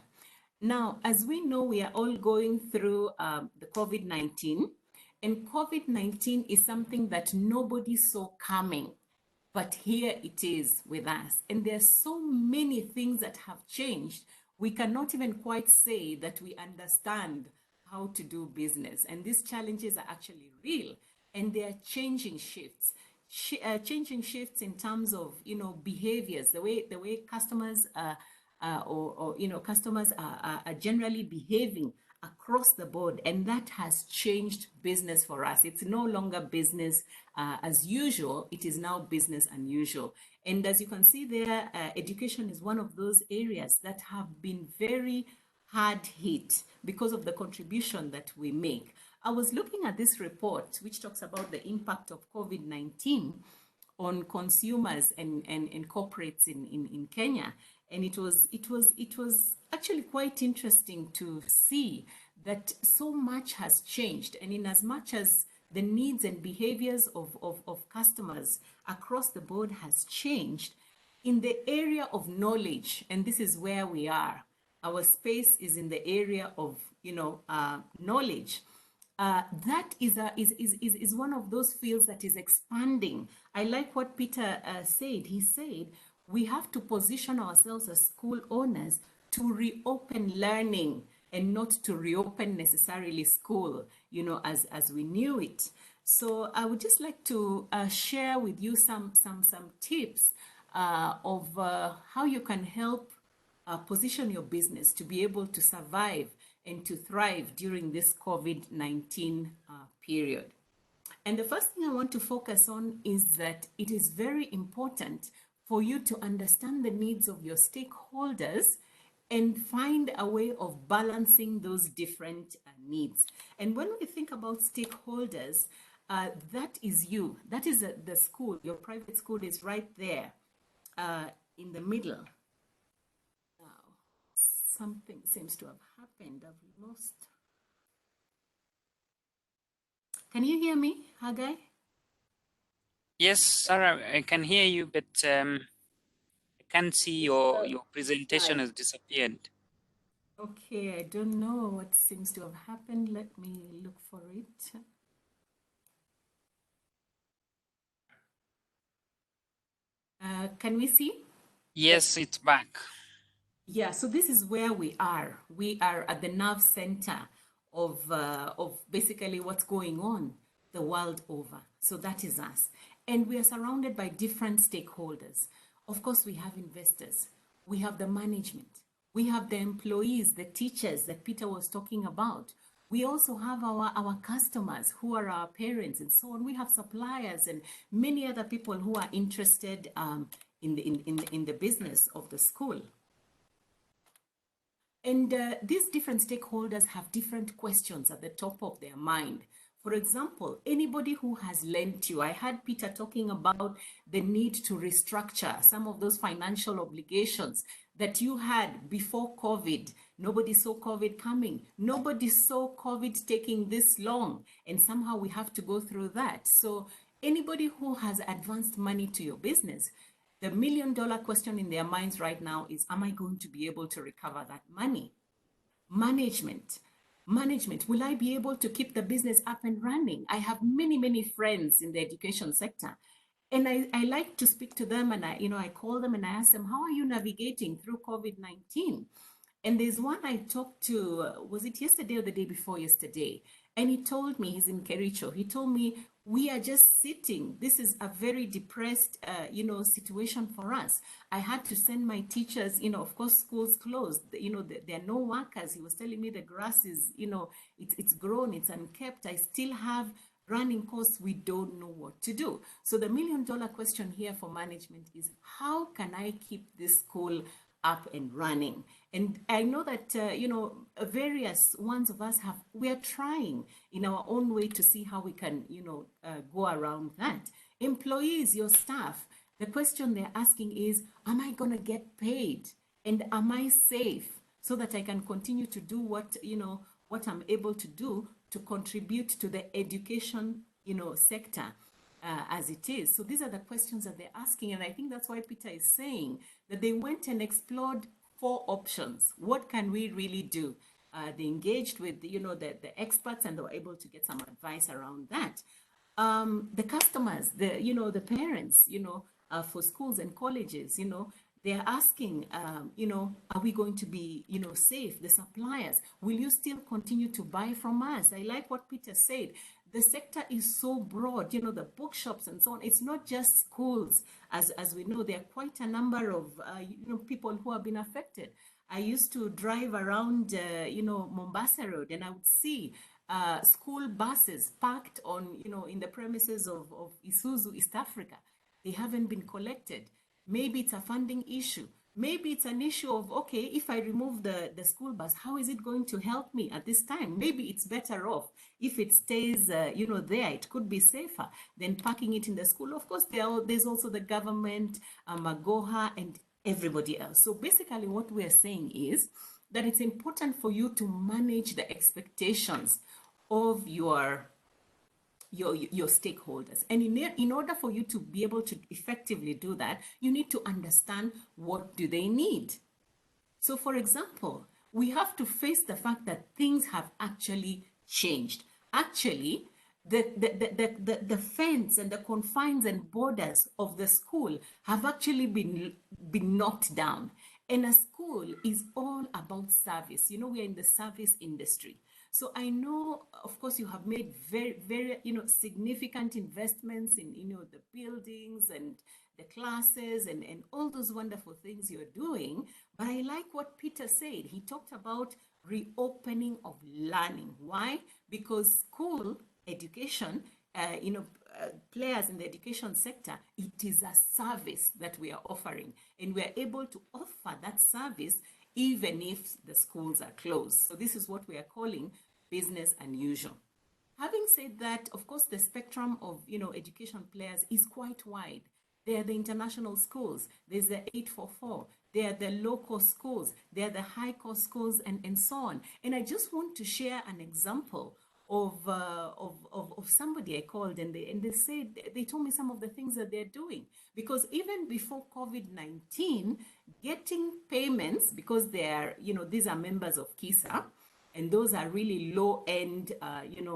Now, as we know, we are all going through the COVID-19, and COVID-19 is something that nobody saw coming, but here it is with us. And there are so many things that have changed. We cannot even quite say that we understand how to do business. And these challenges are actually real, and they are changing shifts. Changing shifts in terms of behaviors, the way customers customers are generally behaving across the board, and that has changed business for us. It's no longer business as usual, it is now business unusual. And as you can see there, education is one of those areas that have been very hard hit because of the contribution that we make. I was looking at this report, which talks about the impact of COVID-19 on consumers and corporates in Kenya. And it was actually quite interesting to see that so much has changed. And in as much as the needs and behaviors of customers across the board has changed, in the area of knowledge, and this is where we are, our space is in the area of knowledge. That is one of those fields that is expanding. I like what Peter said. He said we have to position ourselves as school owners to reopen learning and not to reopen necessarily school, as we knew it. So I would just like to share with you some tips of how you can help position your business to be able to survive and to thrive during this COVID-19 period. And the first thing I want to focus on is that it is very important for you to understand the needs of your stakeholders and find a way of balancing those different needs. And when we think about stakeholders, that is you. That is the school. Your private school is right there in the middle. Now, something seems to have happened. I've lost. Can you hear me, Haggai? Yes, Sarah, I can hear you, but I can't see your presentation has disappeared. Okay, I don't know what seems to have happened. Let me look for it. Can we see? Yes, it's back. Yeah, so this is where we are. We are at the nerve center of basically what's going on the world over. So that is us. And we are surrounded by different stakeholders. Of course, we have investors. We have the management. We have the employees, the teachers that Peter was talking about. We also have our customers who are our parents and so on. We have suppliers and many other people who are interested in the business of the school. And these different stakeholders have different questions at the top of their mind. For example, anybody who has lent you, I heard Peter talking about the need to restructure some of those financial obligations that you had before COVID. Nobody saw COVID coming. Nobody saw COVID taking this long. And somehow we have to go through that. So anybody who has advanced money to your business, the $1 million question in their minds right now is, am I going to be able to recover that money? Management, will I be able to keep the business up and running? I have many friends in the education sector, and I like to speak to them, and I call them and I ask them, how are you navigating through COVID-19? And there's one I talked to, was it yesterday or the day before yesterday? And he told me, he's in Kericho, he told me, we are just sitting. This is a very depressed, situation for us. I had to send my teachers, of course, schools closed, there are no workers. He was telling me the grass is, it's grown, it's unkept. I still have running costs. We don't know what to do. So the $1 million question here for management is, how can I keep this school up and running? And I know that, various ones of us we are trying in our own way to see how we can, go around that. Employees, your staff, the question they're asking is, am I going to get paid? And am I safe so that I can continue to do what I'm able to do to contribute to the education, sector as it is? So these are the questions that they're asking. And I think that's why Peter is saying that they went and explored 4 options. What can we really do? They engaged with, the experts, and they were able to get some advice around that. The customers, the parents, for schools and colleges, they're asking, are we going to be, safe? The suppliers, will you still continue to buy from us? I like what Peter said. The sector is so broad, the bookshops and so on. It's not just schools. As we know, there are quite a number of, people who have been affected. I used to drive around, Mombasa Road, and I would see school buses parked on, in the premises of Isuzu East Africa. They haven't been collected. Maybe it's a funding issue. Maybe it's an issue of, okay, if I remove the school bus, how is it going to help me at this time? Maybe it's better off if it stays, there. It could be safer than parking it in the school. Of course, there's also the government, Magoha, and everybody else. So basically what we're saying is that it's important for you to manage the expectations of your stakeholders. And in order for you to be able to effectively do that, you need to understand, what do they need? So for example, we have to face the fact that things have actually changed. Actually, the fence and the confines and borders of the school have actually been knocked down. And a school is all about service. We are in the service industry. So I know, of course, you have made very, significant investments in, the buildings and the classes and all those wonderful things you're doing. But I like what Peter said. He talked about reopening of learning. Why? Because school education, players in the education sector, it is a service that we are offering. And we are able to offer that service even if the schools are closed. So this is what we are calling business unusual. Having said that, of course, the spectrum of, education players is quite wide. There are the international schools, there's the 844, there are the local schools, there are the high-cost schools, and so on. And I just want to share an example of somebody I called, and they told me some of the things that they're doing. Because even before COVID-19, getting payments, because they're, these are members of KISA, and those are really low-end,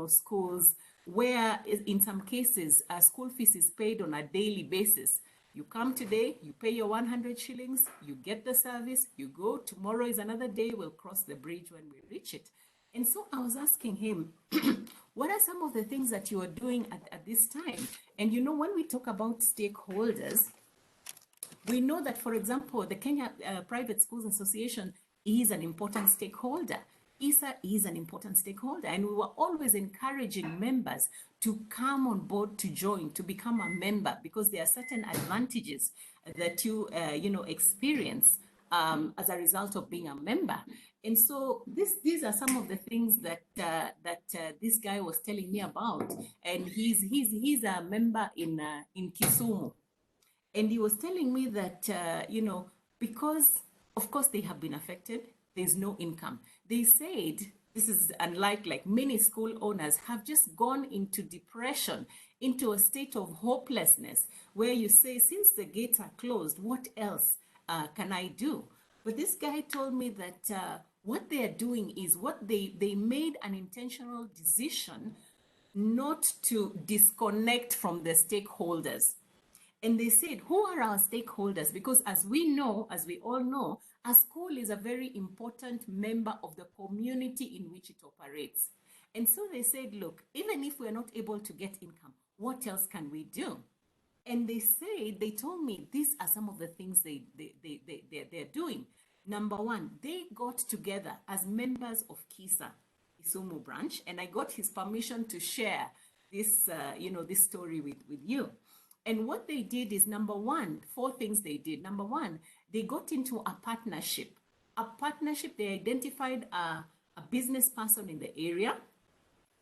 schools, where in some cases, school fees is paid on a daily basis. You come today, you pay your 100 shillings, you get the service, you go, tomorrow is another day, we'll cross the bridge when we reach it. And so I was asking him, what are some of the things that you are doing at this time? And when we talk about stakeholders, we know that, for example, the Kenya Private Schools Association is an important stakeholder. KISA is an important stakeholder, and we were always encouraging members to come on board, to join, to become a member, because there are certain advantages that you experience as a result of being a member. And so these are some of the things that this guy was telling me about, and he's a member in Kisumu, and he was telling me that because of course they have been affected, there's no income. They said this is unlike, like, many school owners have just gone into depression, into a state of hopelessness, where you say, since the gates are closed, what else can I do? But this guy told me that what they are doing is they made an intentional decision not to disconnect from the stakeholders. And they said, who are our stakeholders? Because as we all know, a school is a very important member of the community in which it operates. And so they said, look, even if we're not able to get income, what else can we do? And they told me these are some of the things they're doing. Number one, they got together as members of KISA, Kisumu branch, and I got his permission to share this, this story with you. And what they did is, number one, 4 things they did. Number one, they got into a partnership. They identified a business person in the area,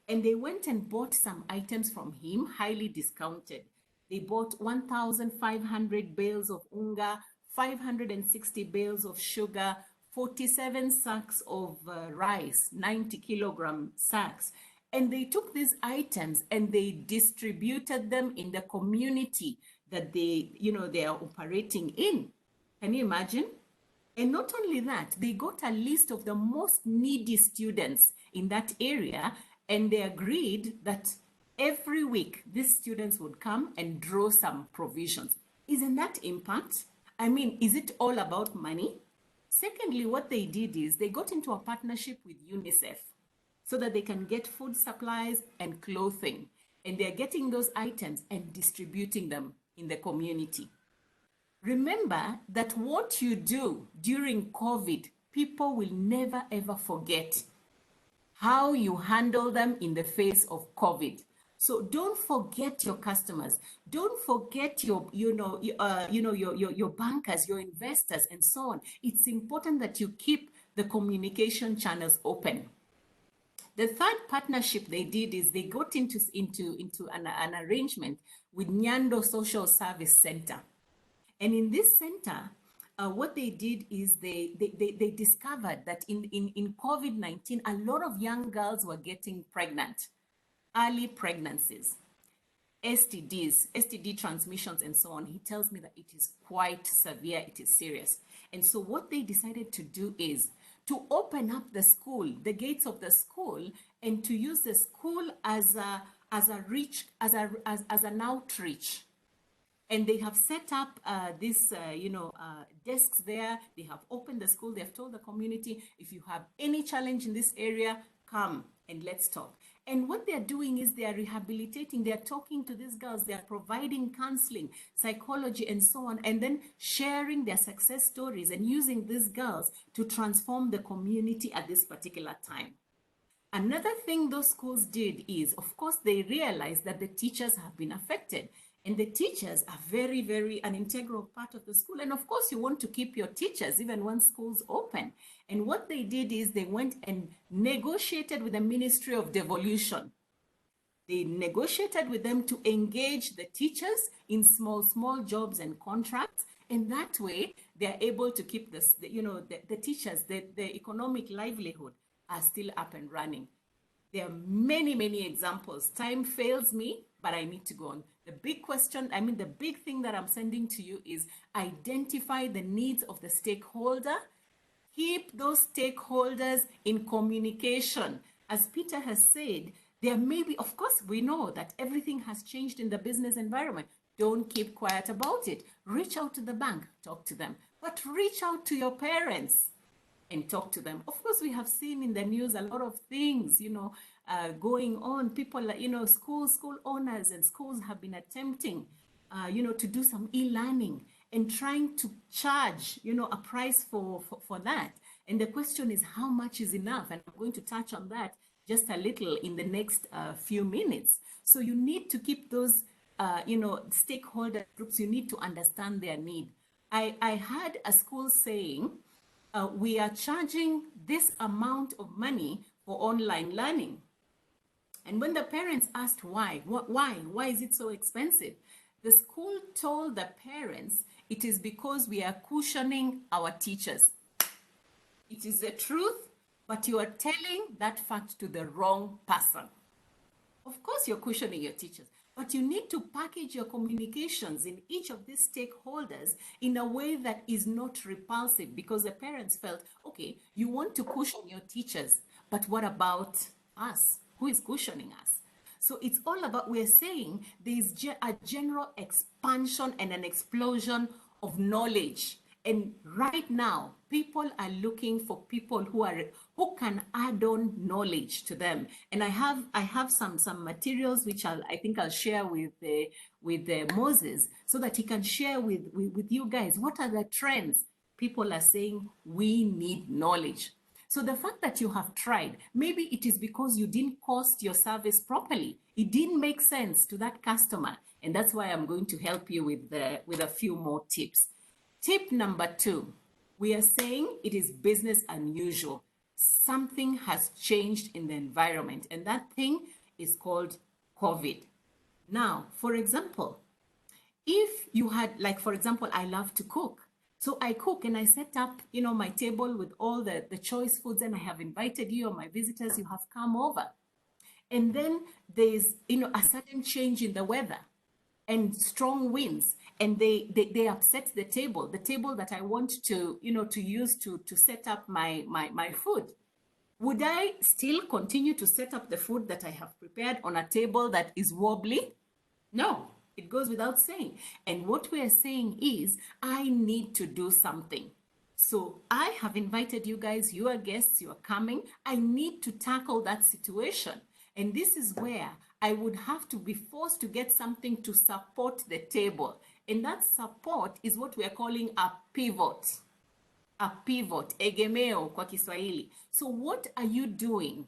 and they went and bought some items from him, highly discounted. They bought 1,500 bales of unga, 560 bales of sugar, 47 sacks of rice, 90 kilogram sacks. And they took these items and they distributed them in the community that they are operating in. Can you imagine? And not only that, they got a list of the most needy students in that area, and they agreed that every week these students would come and draw some provisions. Isn't that impact? I mean, is it all about money? Secondly, what they did is they got into a partnership with UNICEF so that they can get food supplies and clothing. And they're getting those items and distributing them in the community. Remember that what you do during COVID, people will never ever forget how you handle them in the face of COVID. So don't forget your customers. Don't forget your bankers, your investors, and so on. It's important that you keep the communication channels open. The third partnership they did is they got into an arrangement with Nyando Social Service Center. And in this center, what they did is they discovered that in COVID-19, a lot of young girls were getting pregnant, early pregnancies, STDs, STD transmissions, and so on. He tells me that it is quite severe, it is serious. And so what they decided to do is to open up the school, the gates of the school, and to use the school as an outreach. And they have set up desks there. They have opened the school. They have told the community, if you have any challenge in this area, come and let's talk. And what they're doing is they are rehabilitating. They're talking to these girls. They're providing counseling, psychology, and so on, and then sharing their success stories and using these girls to transform the community at this particular time. Another thing those schools did is, of course, they realized that the teachers have been affected. And the teachers are very, very an integral part of the school. And of course, you want to keep your teachers even when school's open. And what they did is they went and negotiated with the Ministry of Devolution. They negotiated with them to engage the teachers in small jobs and contracts. And that way, they're able to keep the teachers, the economic livelihood are still up and running. There are many, many examples. Time fails me, but I need to go on. The big question, the big thing that I'm sending to you is identify the needs of the stakeholder. Keep those stakeholders in communication. As Peter has said, there may be, of course, we know that everything has changed in the business environment. Don't keep quiet about it. Reach out to the bank, talk to them, but reach out to your parents and talk to them. Of course, we have seen in the news a lot of things, going on. People, school owners and schools have been attempting, to do some e-learning and trying to charge, a price for that. And the question is, how much is enough? And I'm going to touch on that just a little in the next few minutes. So you need to keep those, stakeholder groups, you need to understand their need. I heard a school saying, we are charging this amount of money for online learning. And when the parents asked why is it so expensive? The school told the parents it is because we are cushioning our teachers. It is the truth, but you are telling that fact to the wrong person. Of course, you're cushioning your teachers, but you need to package your communications in each of these stakeholders in a way that is not repulsive, because the parents felt, okay, you want to cushion your teachers, but what about us? Who is cushioning us? So it's all about, we're saying there's a general expansion and an explosion of knowledge. And right now, people are looking for people who can add on knowledge to them. And I have some materials which I think I'll share with Moses, so that he can share with you guys what are the trends. People are saying we need knowledge. So the fact that you have tried, maybe it is because you didn't cost your service properly. It didn't make sense to that customer. And that's why I'm going to help you with a few more tips. Tip number 2, we are saying it is business unusual. Something has changed in the environment, and that thing is called COVID. Now, for example, if you had, like, for example, I love to cook. So I cook and I set up, my table with all the choice foods, and I have invited you, or my visitors, you have come over. And then there's, a sudden change in the weather and strong winds, and they upset the table that I want to, to use to set up my food. Would I still continue to set up the food that I have prepared on a table that is wobbly? No, it goes without saying. And what we are saying is, I need to do something. So I have invited you guys, you are guests, you are coming. I need to tackle that situation. And this is where I would have to be forced to get something to support the table. And that support is what we are calling a pivot. A pivot, egemeo kwa Kiswahili. So what are you doing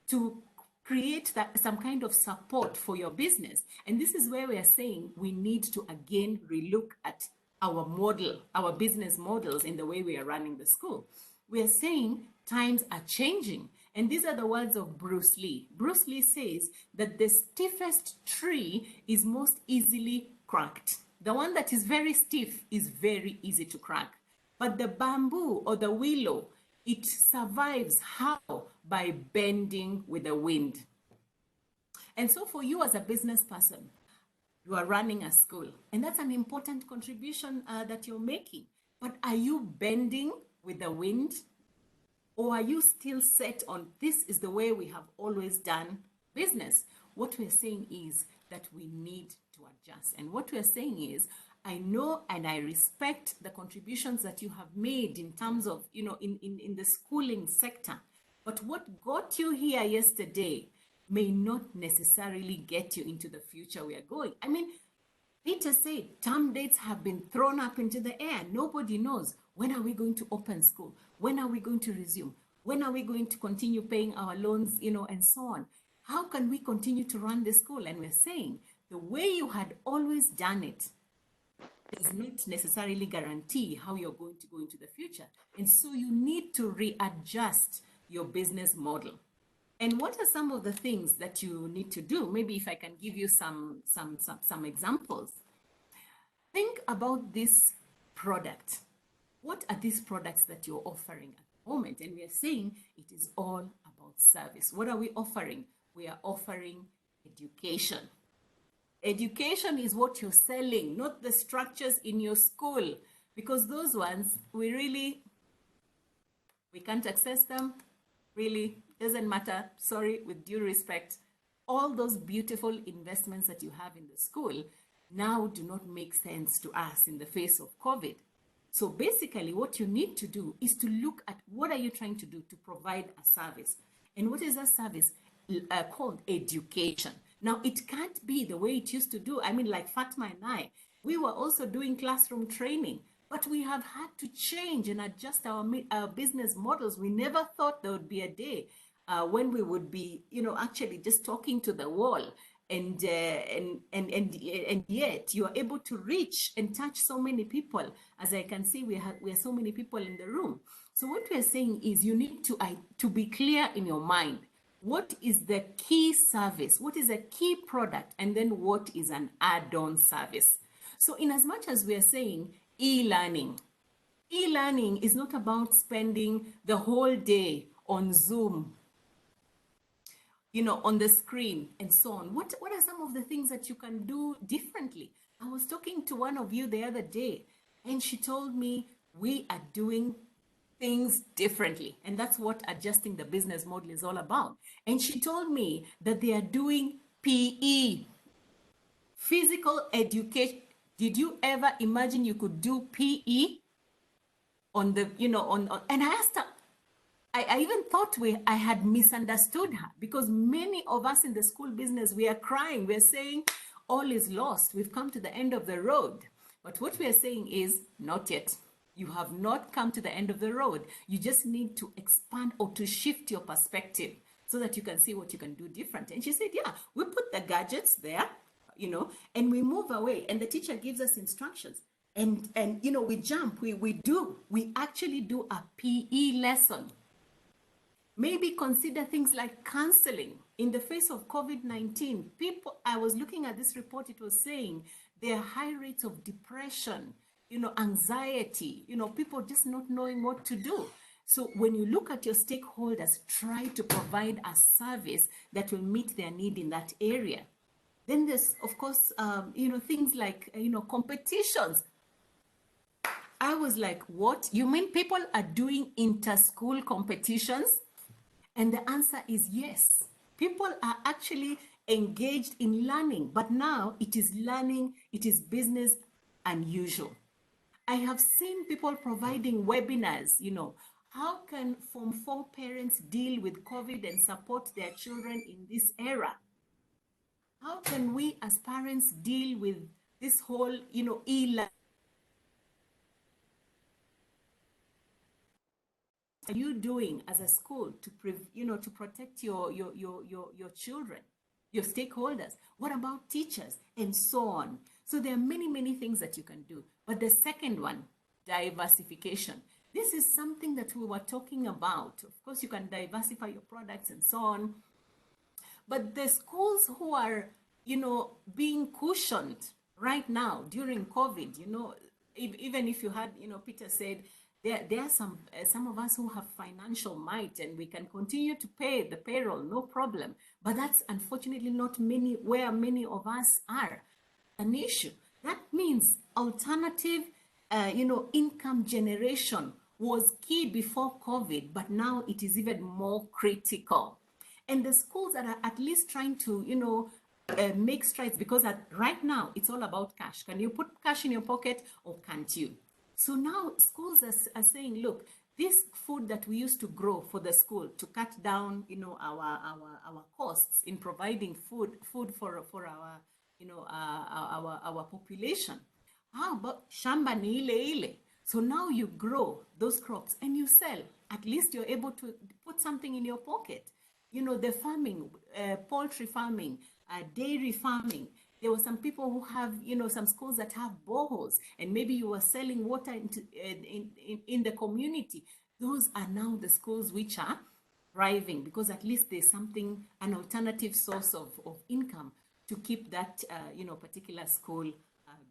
to create some kind of support for your business? And this is where we are saying we need to again relook at our model, our business models in the way we are running the school. We are saying times are changing. And these are the words of Bruce Lee. Bruce Lee says that the stiffest tree is most easily cracked. The one that is very stiff is very easy to crack. But the bamboo or the willow, it survives how? By bending with the wind. And so for you as a business person, you are running a school, and that's an important contribution that you're making. But are you bending with the wind? Or are you still set on this is the way we have always done business? What we're saying is that we need to adjust. And what we're saying is, I know and I respect the contributions that you have made in terms of, in the schooling sector. But what got you here yesterday may not necessarily get you into the future we are going. I mean, Peter said term dates have been thrown up into the air. Nobody knows. When are we going to open school? When are we going to resume? When are we going to continue paying our loans, and so on? How can we continue to run the school? And we're saying the way you had always done it does not necessarily guarantee how you're going to go into the future. And so you need to readjust your business model. And what are some of the things that you need to do? Maybe if I can give you some examples. Think about this product. What are these products that you're offering at the moment? And we are saying it is all about service. What are we offering? We are offering education. Education is what you're selling, not the structures in your school, because those ones, we can't access them. Really, doesn't matter. Sorry, with due respect, all those beautiful investments that you have in the school now do not make sense to us in the face of COVID. So basically what you need to do is to look at what are you trying to do to provide a service. And what is that service? Called education. Now, it can't be the way it used to do. I mean, like Fatma and I, we were also doing classroom training. But we have had to change and adjust our business models. We never thought there would be a day when we would be, actually just talking to the wall. And yet you are able to reach and touch so many people. As I can see, we are so many people in the room. So what we are saying is you need to be clear in your mind. What is the key service? What is a key product? And then what is an add-on service? So in as much as we are saying e-learning is not about spending the whole day on Zoom, on the screen and so on. What are some of the things that you can do differently? I was talking to one of you the other day, and she told me we are doing things differently. And that's what adjusting the business model is all about. And she told me that they are doing PE, physical education. Did you ever imagine you could do PE on the, and I asked her, I even thought I had misunderstood her, because many of us in the school business, we are crying. We're saying all is lost. We've come to the end of the road. But what we are saying is not yet. You have not come to the end of the road. You just need to expand or to shift your perspective so that you can see what you can do different. And she said, yeah, we put the gadgets there, and we move away, and the teacher gives us instructions. And we jump, we actually do a PE lesson. Maybe consider things like counseling. In the face of COVID-19, I was looking at this report, it was saying there are high rates of depression, anxiety, people just not knowing what to do. So when you look at your stakeholders, try to provide a service that will meet their need in that area. Then there's, of course, things like, competitions. I was like, what? You mean people are doing inter-school competitions? And the answer is yes. People are actually engaged in learning, but now it is learning, it is business unusual. I have seen people providing webinars, how can Form 4 parents deal with COVID and support their children in this era? How can we as parents deal with this whole, e-learning? Are you doing as a school to to protect your children, your stakeholders? What about teachers and so on? So there are many things that you can do. But the second one, diversification. This is something that we were talking about. Of course, you can diversify your products and so on. But the schools who are, being cushioned right now during COVID, even if you had, Peter said, there are some of us who have financial might and we can continue to pay the payroll, no problem. But that's unfortunately not where many of us are. An issue. That means alternative, income generation was key before COVID, but now it is even more critical. And the schools that are at least trying to, make strides, because right now it's all about cash. Can you put cash in your pocket or can't you? So now schools are saying, look, this food that we used to grow for the school to cut down, our costs in providing food for our, our population. How about shamba ni ile? So now you grow those crops and you sell. At least you're able to put something in your pocket. The farming, poultry farming, dairy farming. There were some people who have, some schools that have boreholes, and maybe you were selling water in the community. Those are now the schools which are thriving, because at least there's something, an alternative source of income to keep that, particular school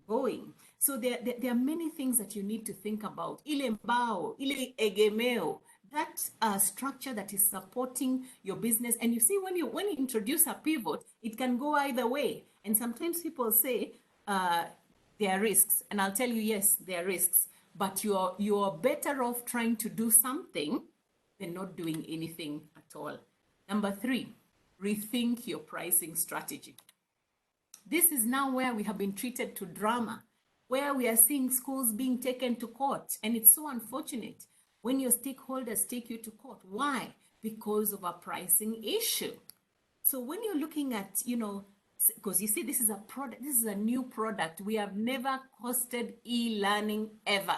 going. So there are many things that you need to think about. Ile mbao, ile egemeo, that structure that is supporting your business. And you see, when you introduce a pivot, it can go either way. And sometimes people say there are risks, and I'll tell you, yes, there are risks, but you are better off trying to do something than not doing anything at all. Number 3, rethink your pricing strategy. This is now where we have been treated to drama, where we are seeing schools being taken to court, and it's so unfortunate when your stakeholders take you to court. Why? Because of a pricing issue. So when you're looking at, because you see, this is a product, this is a new product. We have never costed e-learning ever.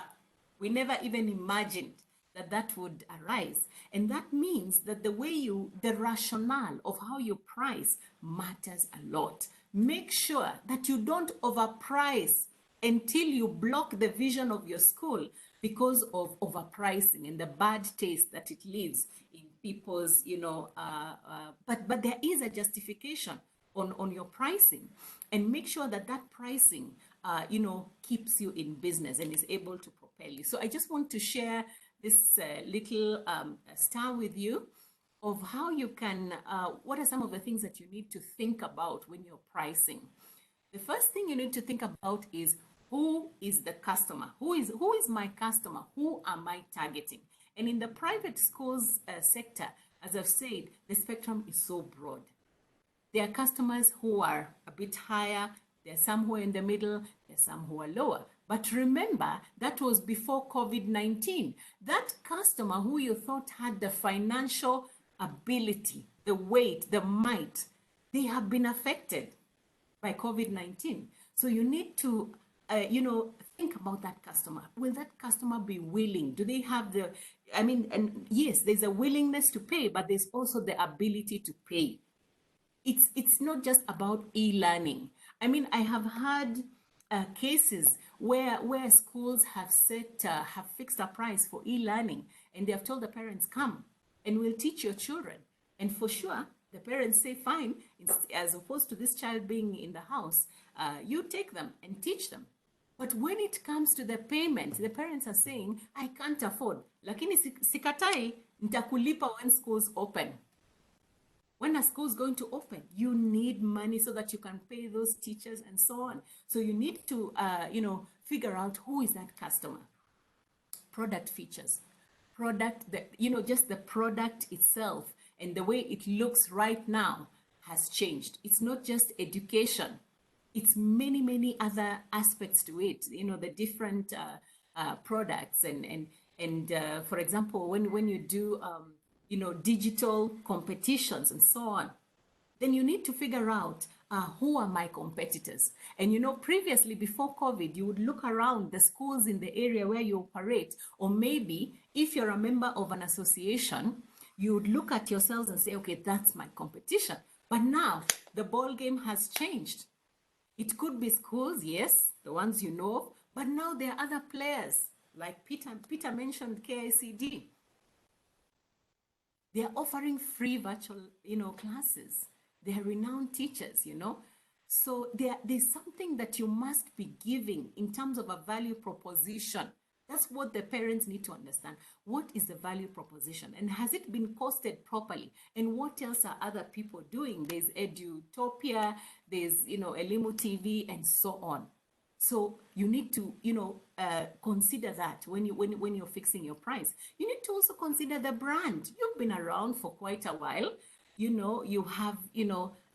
We never even imagined that that would arise. And that means that the rationale of how you price matters a lot. Make sure that you don't overprice until you block the vision of your school because of overpricing and the bad taste that it leaves in people's, but there is a justification on your pricing, and make sure that that pricing, keeps you in business and is able to propel you. So I just want to share this little star with you of how you can, what are some of the things that you need to think about when you're pricing. The first thing you need to think about is, who is the customer? Who is my customer? Who am I targeting? And in the private schools sector, as I've said, the spectrum is so broad. There are customers who are a bit higher, there are some who are in the middle, there are some who are lower. But remember, that was before COVID-19. That customer who you thought had the financial ability, the weight, the might, they have been affected by COVID-19. So you need to, think about that customer. Will that customer be willing? Do they have and yes, there's a willingness to pay, but there's also the ability to pay. It's not just about e-learning. I mean, I have had cases where schools have fixed a price for e-learning, and they have told the parents, come and we'll teach your children. And for sure, the parents say, fine, as opposed to this child being in the house, you take them and teach them. But when it comes to the payment, the parents are saying, I can't afford. Lakini sikatai, nitakulipa when schools open. When a school is going to open, you need money so that you can pay those teachers and so on. So you need to, figure out who is that customer. Product features, just the product itself and the way it looks right now has changed. It's not just education. It's many, many other aspects to it. The different products and for example, when you do, digital competitions and so on, then you need to figure out who are my competitors. And previously, before COVID, you would look around the schools in the area where you operate, or maybe if you're a member of an association, you would look at yourselves and say, okay, that's my competition. But now the ball game has changed. It could be schools, yes, the ones you know of, but now there are other players, like Peter mentioned KICD. They are offering free virtual, classes. They are renowned teachers, So there's something that you must be giving in terms of a value proposition. That's what the parents need to understand. What is the value proposition? And has it been costed properly? And what else are other people doing? There's Edutopia, there's, Elimu TV, and so on. So you need to, consider that when you're fixing your price. You need to also consider the brand. You've been around for quite a while. You have,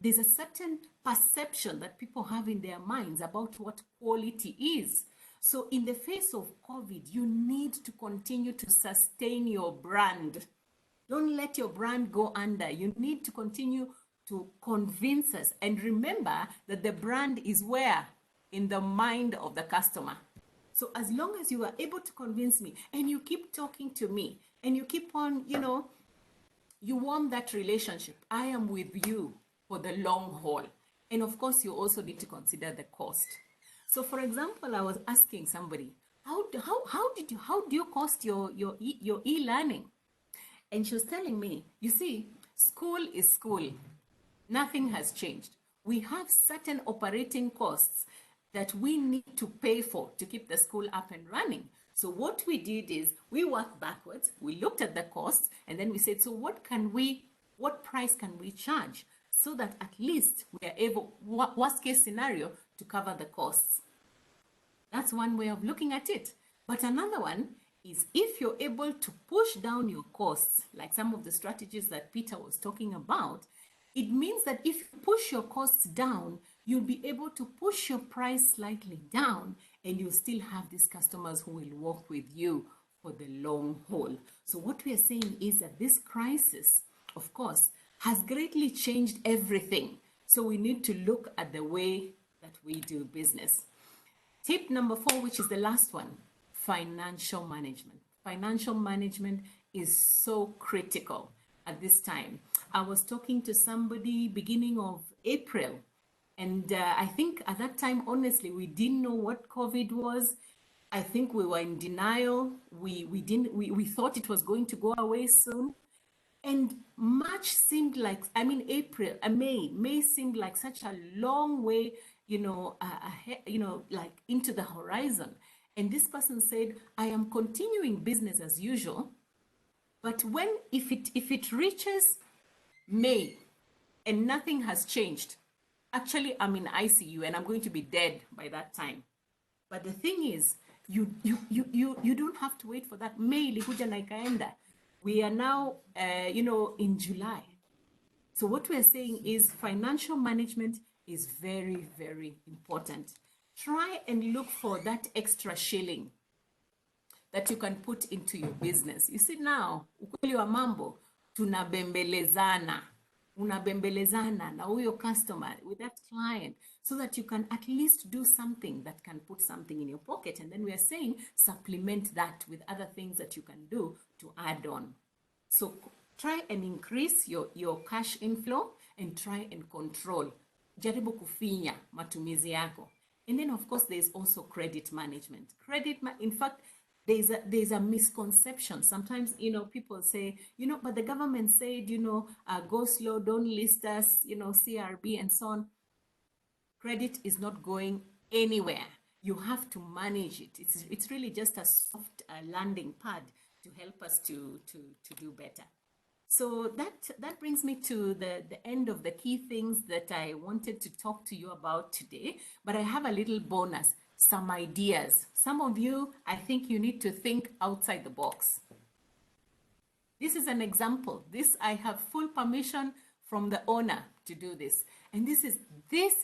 there's a certain perception that people have in their minds about what quality is. So in the face of COVID, you need to continue to sustain your brand. Don't let your brand go under. You need to continue to convince us. And remember that the brand is where? In the mind of the customer. So as long as you are able to convince me and you keep talking to me and you keep on, you want that relationship, I am with you for the long haul. And of course, you also need to consider the cost. So for example, I was asking somebody, how do you cost your e-learning? And she was telling me, you see, school is school. Nothing has changed. We have certain operating costs that we need to pay for to keep the school up and running. So what we did is we worked backwards, we looked at the costs, and then we said, so what price can we charge so that at least we are able, worst case scenario, to cover the costs. That's one way of looking at it. But another one is if you're able to push down your costs, like some of the strategies that Peter was talking about, it means that if you push your costs down, you'll be able to push your price slightly down, and you'll still have these customers who will work with you for the long haul. So what we are saying is that this crisis, of course, has greatly changed everything. So we need to look at the way that we do business. Tip number 4, which is the last one, financial management. Financial management is so critical at this time. I was talking to somebody beginning of April, and I think at that time, honestly, we didn't know what COVID was. I think we were in denial. We thought it was going to go away soon. And March seemed like, I mean, May seemed like such a long way, ahead, like into the horizon. And this person said, I am continuing business as usual, but if it reaches May and nothing has changed, actually I'm in ICU and I'm going to be dead by that time. But the thing is, you don't have to wait for that. May ilikuja na ikaenda. We are now, in July. So what we're saying is financial management is very, very important. Try and look for that extra shilling that you can put into your business. You see now, ukweli wa mambo, tunabembelezana. Unabembelezana na huyo customer, with that client, so that you can at least do something that can put something in your pocket. And then we are saying supplement that with other things that you can do to add on. So try and increase your cash inflow and try and control. Jaribu kufinya matumizi yako. And then of course there's also credit management. In fact, there's a misconception. Sometimes, people say, but the government said, go slow, don't list us, CRB and so on. Credit is not going anywhere. You have to manage it. It's really just a soft landing pad to help us to do better. So that brings me to the end of the key things that I wanted to talk to you about today. But I have a little bonus, some ideas. Some of you, I think you need to think outside the box. This is an example. I have full permission from the owner to do this. And this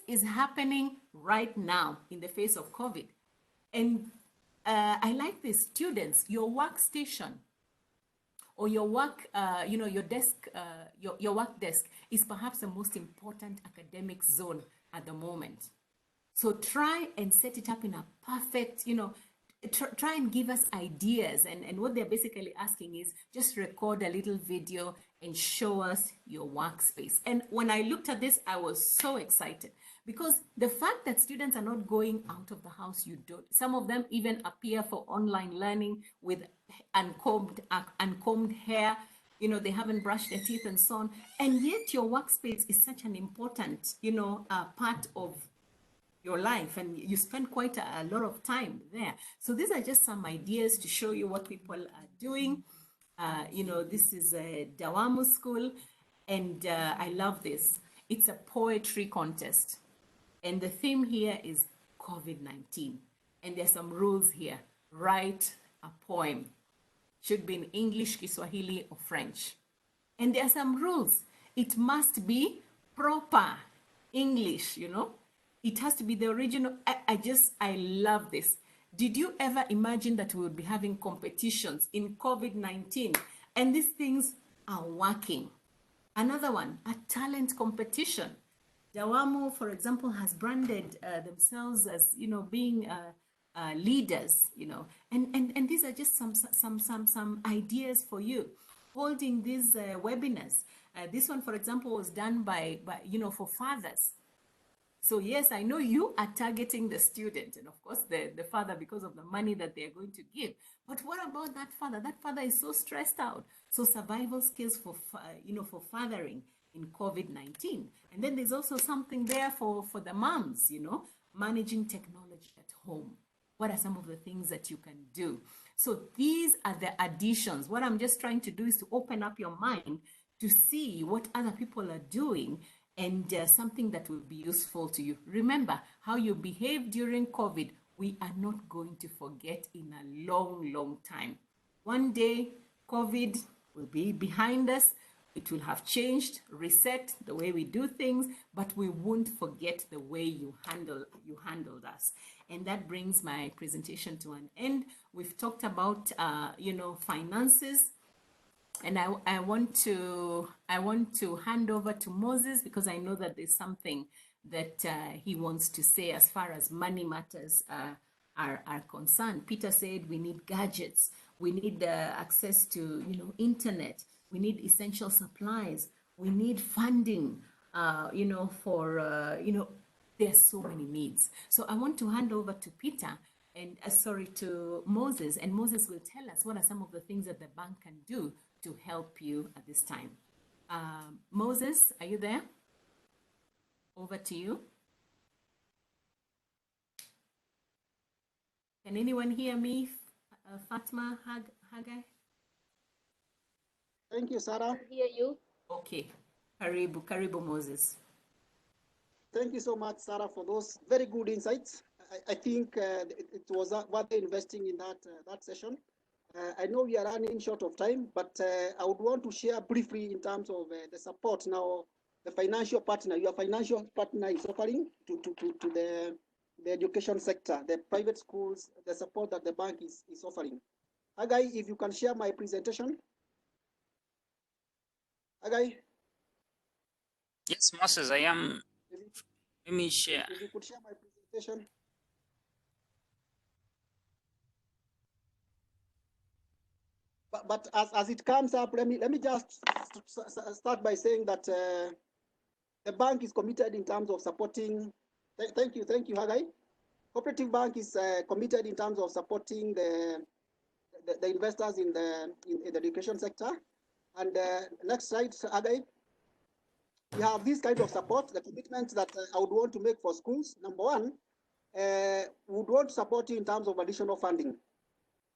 is happening right now in the face of COVID. And I like this. Students, your workstation or your work, your desk, your work desk is perhaps the most important academic zone at the moment. So try and set it up in a perfect, try and give us ideas. And what they're basically asking is just record a little video and show us your workspace. And when I looked at this, I was so excited because the fact that students are not going out of the house, some of them even appear for online learning with uncombed hair, they haven't brushed their teeth and so on. And yet your workspace is such an important, part of your life, and you spend quite a lot of time there. So these are just some ideas to show you what people are doing. This is a Dawamu school, and I love this. It's a poetry contest, and the theme here is COVID-19, and there's some rules here. Write a poem. Should be in English, Kiswahili, or French. And there are some rules. It must be proper English, It has to be the original. I love this. Did you ever imagine that we would be having competitions in COVID-19? And these things are working. Another one, a talent competition. Dawamu, for example, has branded themselves as, being leaders, and these are just some ideas for you. Holding these webinars. This one, for example, was done by for fathers. So yes, I know you are targeting the student and of course the father because of the money that they're going to give. But what about that father? That father is so stressed out. So survival skills for fathering in COVID-19. And then there's also something there for the moms, managing technology at home. What are some of the things that you can do? So these are the additions. What I'm just trying to do is to open up your mind to see what other people are doing and something that will be useful to you. Remember how you behaved during COVID. We are not going to forget in a long, long time. One day, COVID will be behind us. It will have changed, reset the way we do things, but we won't forget the way you handled us. And that brings my presentation to an end. We've talked about, finances. And I want to hand over to Moses because I know that there's something that he wants to say as far as money matters are concerned. Peter said we need gadgets, we need access to internet, we need essential supplies, we need funding, for there's so many needs. So I want to hand over to Peter and sorry, to Moses, and Moses will tell us what are some of the things that the bank can do to help you at this time. Moses, are you there? Over to you. Can anyone hear me? Fatma, Hagai? Thank you, Sarah. I hear you. Okay. Karibu Moses. Thank you so much, Sarah, for those very good insights. I think it was worth investing in that session. I know we are running short of time, but I would want to share briefly in terms of the support now, the financial partner, your financial partner is offering to the education sector, the private schools, the support that the bank is offering. Hagai, if you can share my presentation. Hagai? Yes, Moses, I am. Let me share. If you could share my presentation. But as it comes up, let me just start by saying that the bank is committed in terms of supporting. Thank you, Hagai. Cooperative Bank is committed in terms of supporting the investors in the education sector. And next slide, Hagai. We have this kind of support, the commitment that I would want to make for schools. Number one, we would want to support you in terms of additional funding.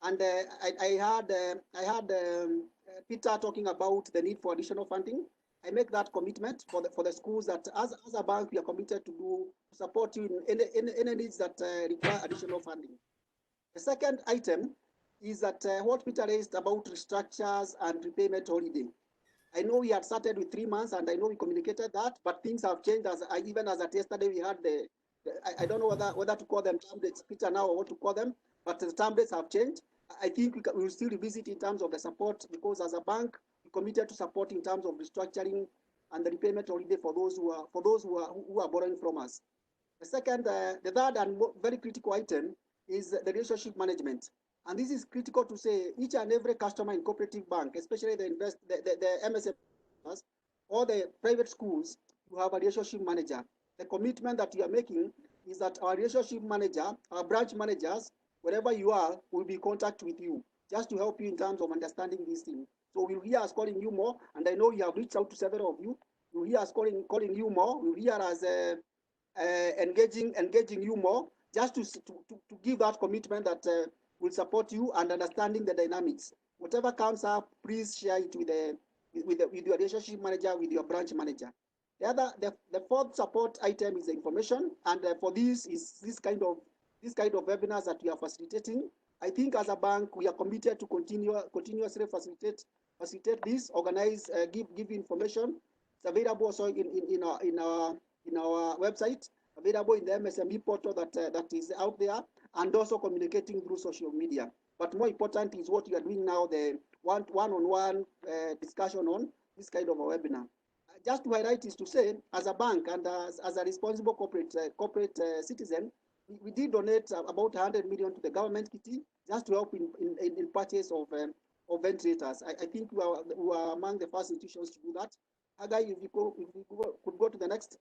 And I had Peter talking about the need for additional funding. I make that commitment for the schools that as a bank we are committed to support you in any needs that require additional funding. The second item is that what Peter raised about restructures and repayment holiday. I know we had started with 3 months, and I know we communicated that, but things have changed. Even as at yesterday, we had I don't know whether to call them term dates, Peter, now, or what to call them, but the term dates have changed. I think we will still revisit in terms of the support, because as a bank, we committed to support in terms of restructuring and the repayment holiday for those who are borrowing from us. The third and very critical item is the relationship management. And this is critical to say each and every customer in cooperative bank, especially the MSME or the private schools, you have a relationship manager. The commitment that we are making is that our relationship manager, our branch managers, wherever you are, will be in contact with you, just to help you in terms of understanding this thing. So we'll hear us calling you more, and I know you have reached out to several of you. You'll hear us calling you more. We'll hear us engaging you more, just to give that commitment that will support you and understanding the dynamics. Whatever comes up, please share it with your relationship manager, with your branch manager. The fourth support item is the information, and for this is this kind of webinars that we are facilitating. I think as a bank we are committed to continuously facilitate this, organize, give information. It's available also in our website, available in the MSME portal that is out there, and also communicating through social media. But more important is what you are doing now, the one-on-one discussion on this kind of a webinar. Just to highlight is to say, as a bank and as a responsible corporate citizen, we did donate about 100 million to the government kitty, just to help in purchase of ventilators. I think we are among the first institutions to do that. Hagai, if you could go to the next.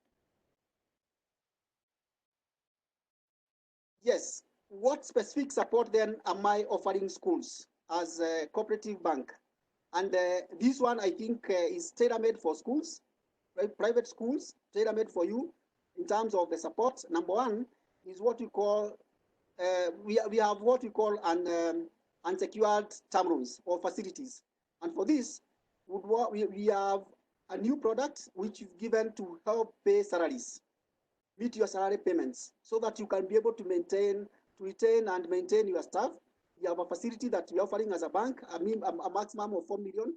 Yes. What specific support then am I offering schools as a cooperative bank? And this one, I think, is tailor-made for schools, private schools, tailor-made for you in terms of the support. Number one is what we call, we have what we call an unsecured term loans or facilities. And for this, we have a new product which is given to help pay salaries, meet your salary payments, so that you can be able to retain and maintain your staff. We have a facility that we're offering as a bank. I mean, a maximum of 4 million.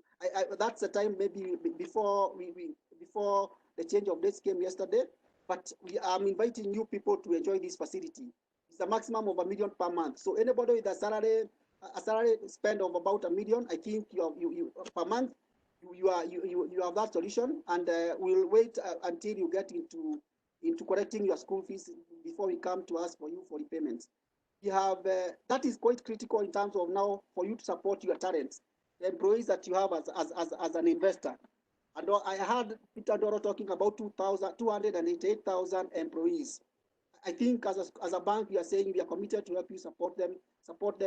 That's the time maybe before the change of dates came yesterday. But I'm inviting new people to enjoy this facility. It's a maximum of 1 million per month. So anybody with a salary a salary spend of about $1 million, I think you per month you have that solution, and we'll wait until you get into collecting your school fees before we come to ask for you for repayments. You have that is quite critical in terms of now for you to support your talents, the employees that you have as an investor. And I heard Peter Doro talking about 288,000 employees. I think as a bank, we are saying we are committed to help you support them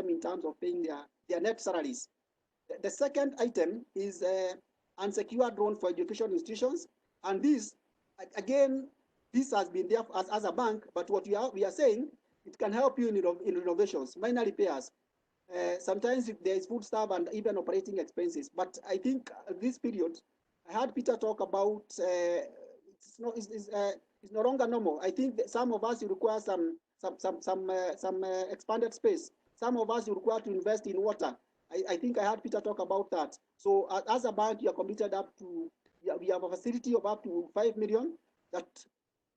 in terms of paying their net salaries. The second item is unsecured loan for education institutions, and this again, this has been there as a bank, but what we are saying, it can help you in renovations, minor repairs. Sometimes there is food stuff and even operating expenses. But I think this period, I heard Peter talk about it's no longer normal. I think that some of us require some expanded space. Some of us require to invest in water. I think I heard Peter talk about that. So as a bank, you are committed up to, we have a facility of up to 5 million that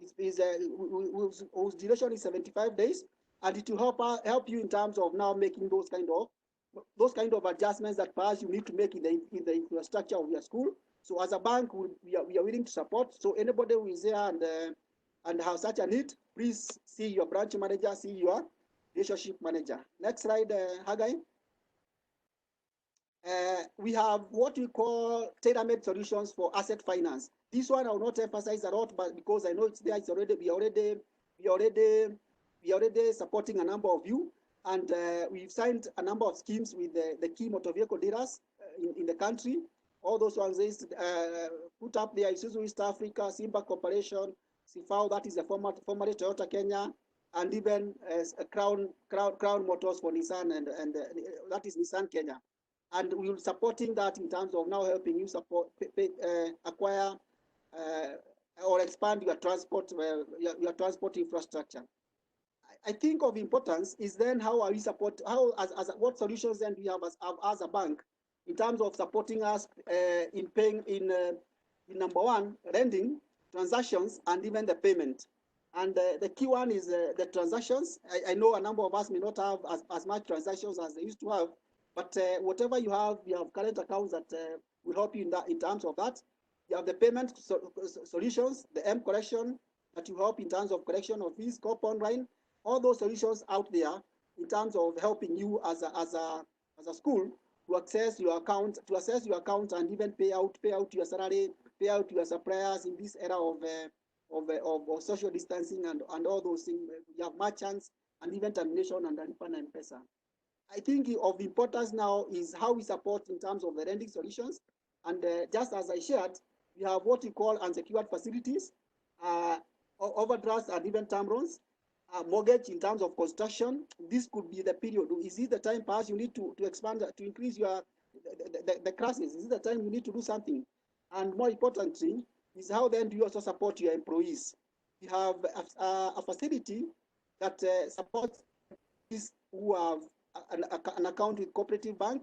whose duration is 75 days, and it will help you in terms of now making those kind of adjustments that perhaps you need to make in the infrastructure of your school. So as a bank, we are willing to support. So anybody who is there and has such a need, please see your branch manager, see your relationship manager. Next slide, Haggai. We have what we call tailor-made solutions for asset finance. This one I will not emphasize a lot, but because I know it's there, we already supporting a number of you, and we've signed a number of schemes with the key motor vehicle dealers in the country. All those ones is put up there: Isuzu East Africa, Simba Corporation, Sifao, that is the formerly Toyota Kenya, and even Crown Motors for Nissan, and that is Nissan Kenya. And we're supporting that in terms of now helping you acquire or expand your transport infrastructure. I think of importance is then how are we what solutions then do we have as a bank in terms of supporting us in paying in number one, lending, transactions, and even the payment. And the key one is the transactions. I know a number of us may not have as much transactions as they used to have, but whatever you have current accounts that will help you in terms of that. You have the payment solutions, the M collection that you help in terms of collection of fees, COP online, all those solutions out there in terms of helping you as a school to access your account, and even pay out your salary, pay out your suppliers in this era of social distancing and all those things. You have merchants and even termination and Lipa na M-Pesa. I think of importance now is how we support in terms of the lending solutions. And just as I shared, we have what we call unsecured facilities, overdrafts and even term loans, mortgage in terms of construction. This could be the period. Is it the time perhaps you need to expand, to increase the classes? Is it the time you need to do something? And more importantly, is how then do you also support your employees? We have a facility that supports these who have an account with cooperative bank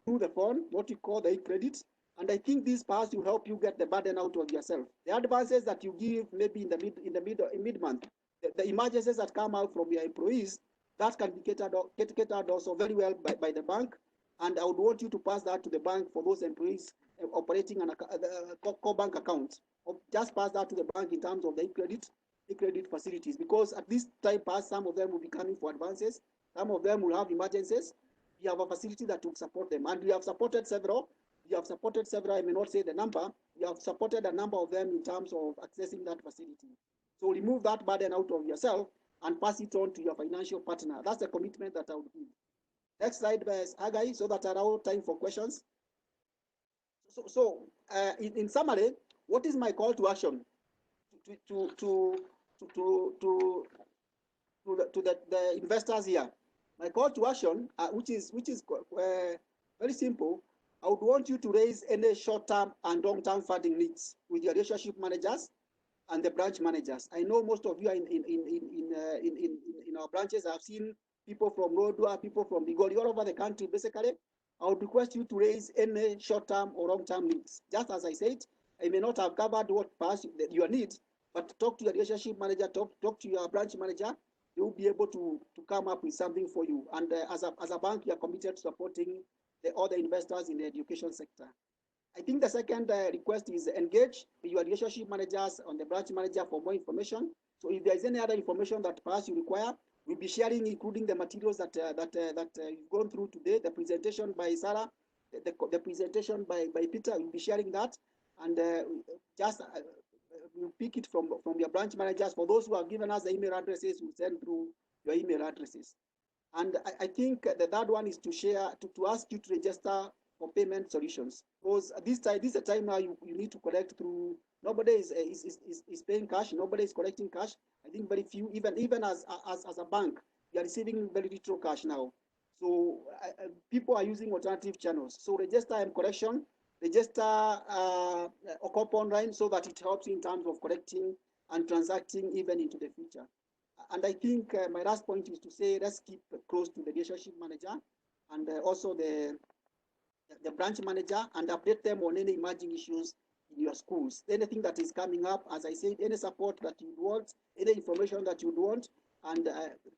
through the phone, what you call the e-credit. And I think this perhaps will help you get the burden out of yourself. The advances that you give maybe in mid-month, the emergencies that come out from your employees, that can be catered also very well by the bank. And I would want you to pass that to the bank for those employees operating an core bank account. Just pass that to the bank in terms of the e-credit facilities, because at this time past, some of them will be coming for advances, some of them will have emergencies. We have a facility that will support them, and we have supported several. I may not say the number. We have supported a number of them in terms of accessing that facility. So remove that burden out of yourself and pass it on to your financial partner. That's the commitment that I would give. Next slide, Haggai, so that I have time for questions. So in summary, what is my call to action to the investors here? My call to action, which is very simple. I would want you to raise any short-term and long-term funding needs with your relationship managers and the branch managers. I know most of you are in our branches. I've seen people from Rodua, people from Bigoli, all over the country. Basically, I would request you to raise any short-term or long-term needs. Just as I said, I may not have covered what perhaps your needs, but talk to your relationship manager, talk to your branch manager. they will be able to come up with something for you. And as a bank, we are committed to supporting the other investors in the education sector. I think the second request is engage your relationship managers on the branch manager for more information. So if there is any other information that perhaps you require, we'll be sharing, including the materials that you've gone through today, the presentation by Sarah, the presentation by Peter. We'll be sharing that, and just we'll pick it from your branch managers. For those who have given us the email addresses, we'll send through your email addresses. And I think the third one is to share, to ask you to register for payment solutions, because this is a time now you need to collect through. Nobody is paying cash. Nobody is collecting cash. I think very few, even as a bank, we are receiving very little cash now. So people are using alternative channels. So register and collection, register OCOP online, so that it helps in terms of collecting and transacting even into the future. And I think my last point is to say, let's keep close to the relationship manager and also the branch manager, and update them on any emerging issues in your schools. Anything that is coming up, as I said, any support that you want, any information that you want, and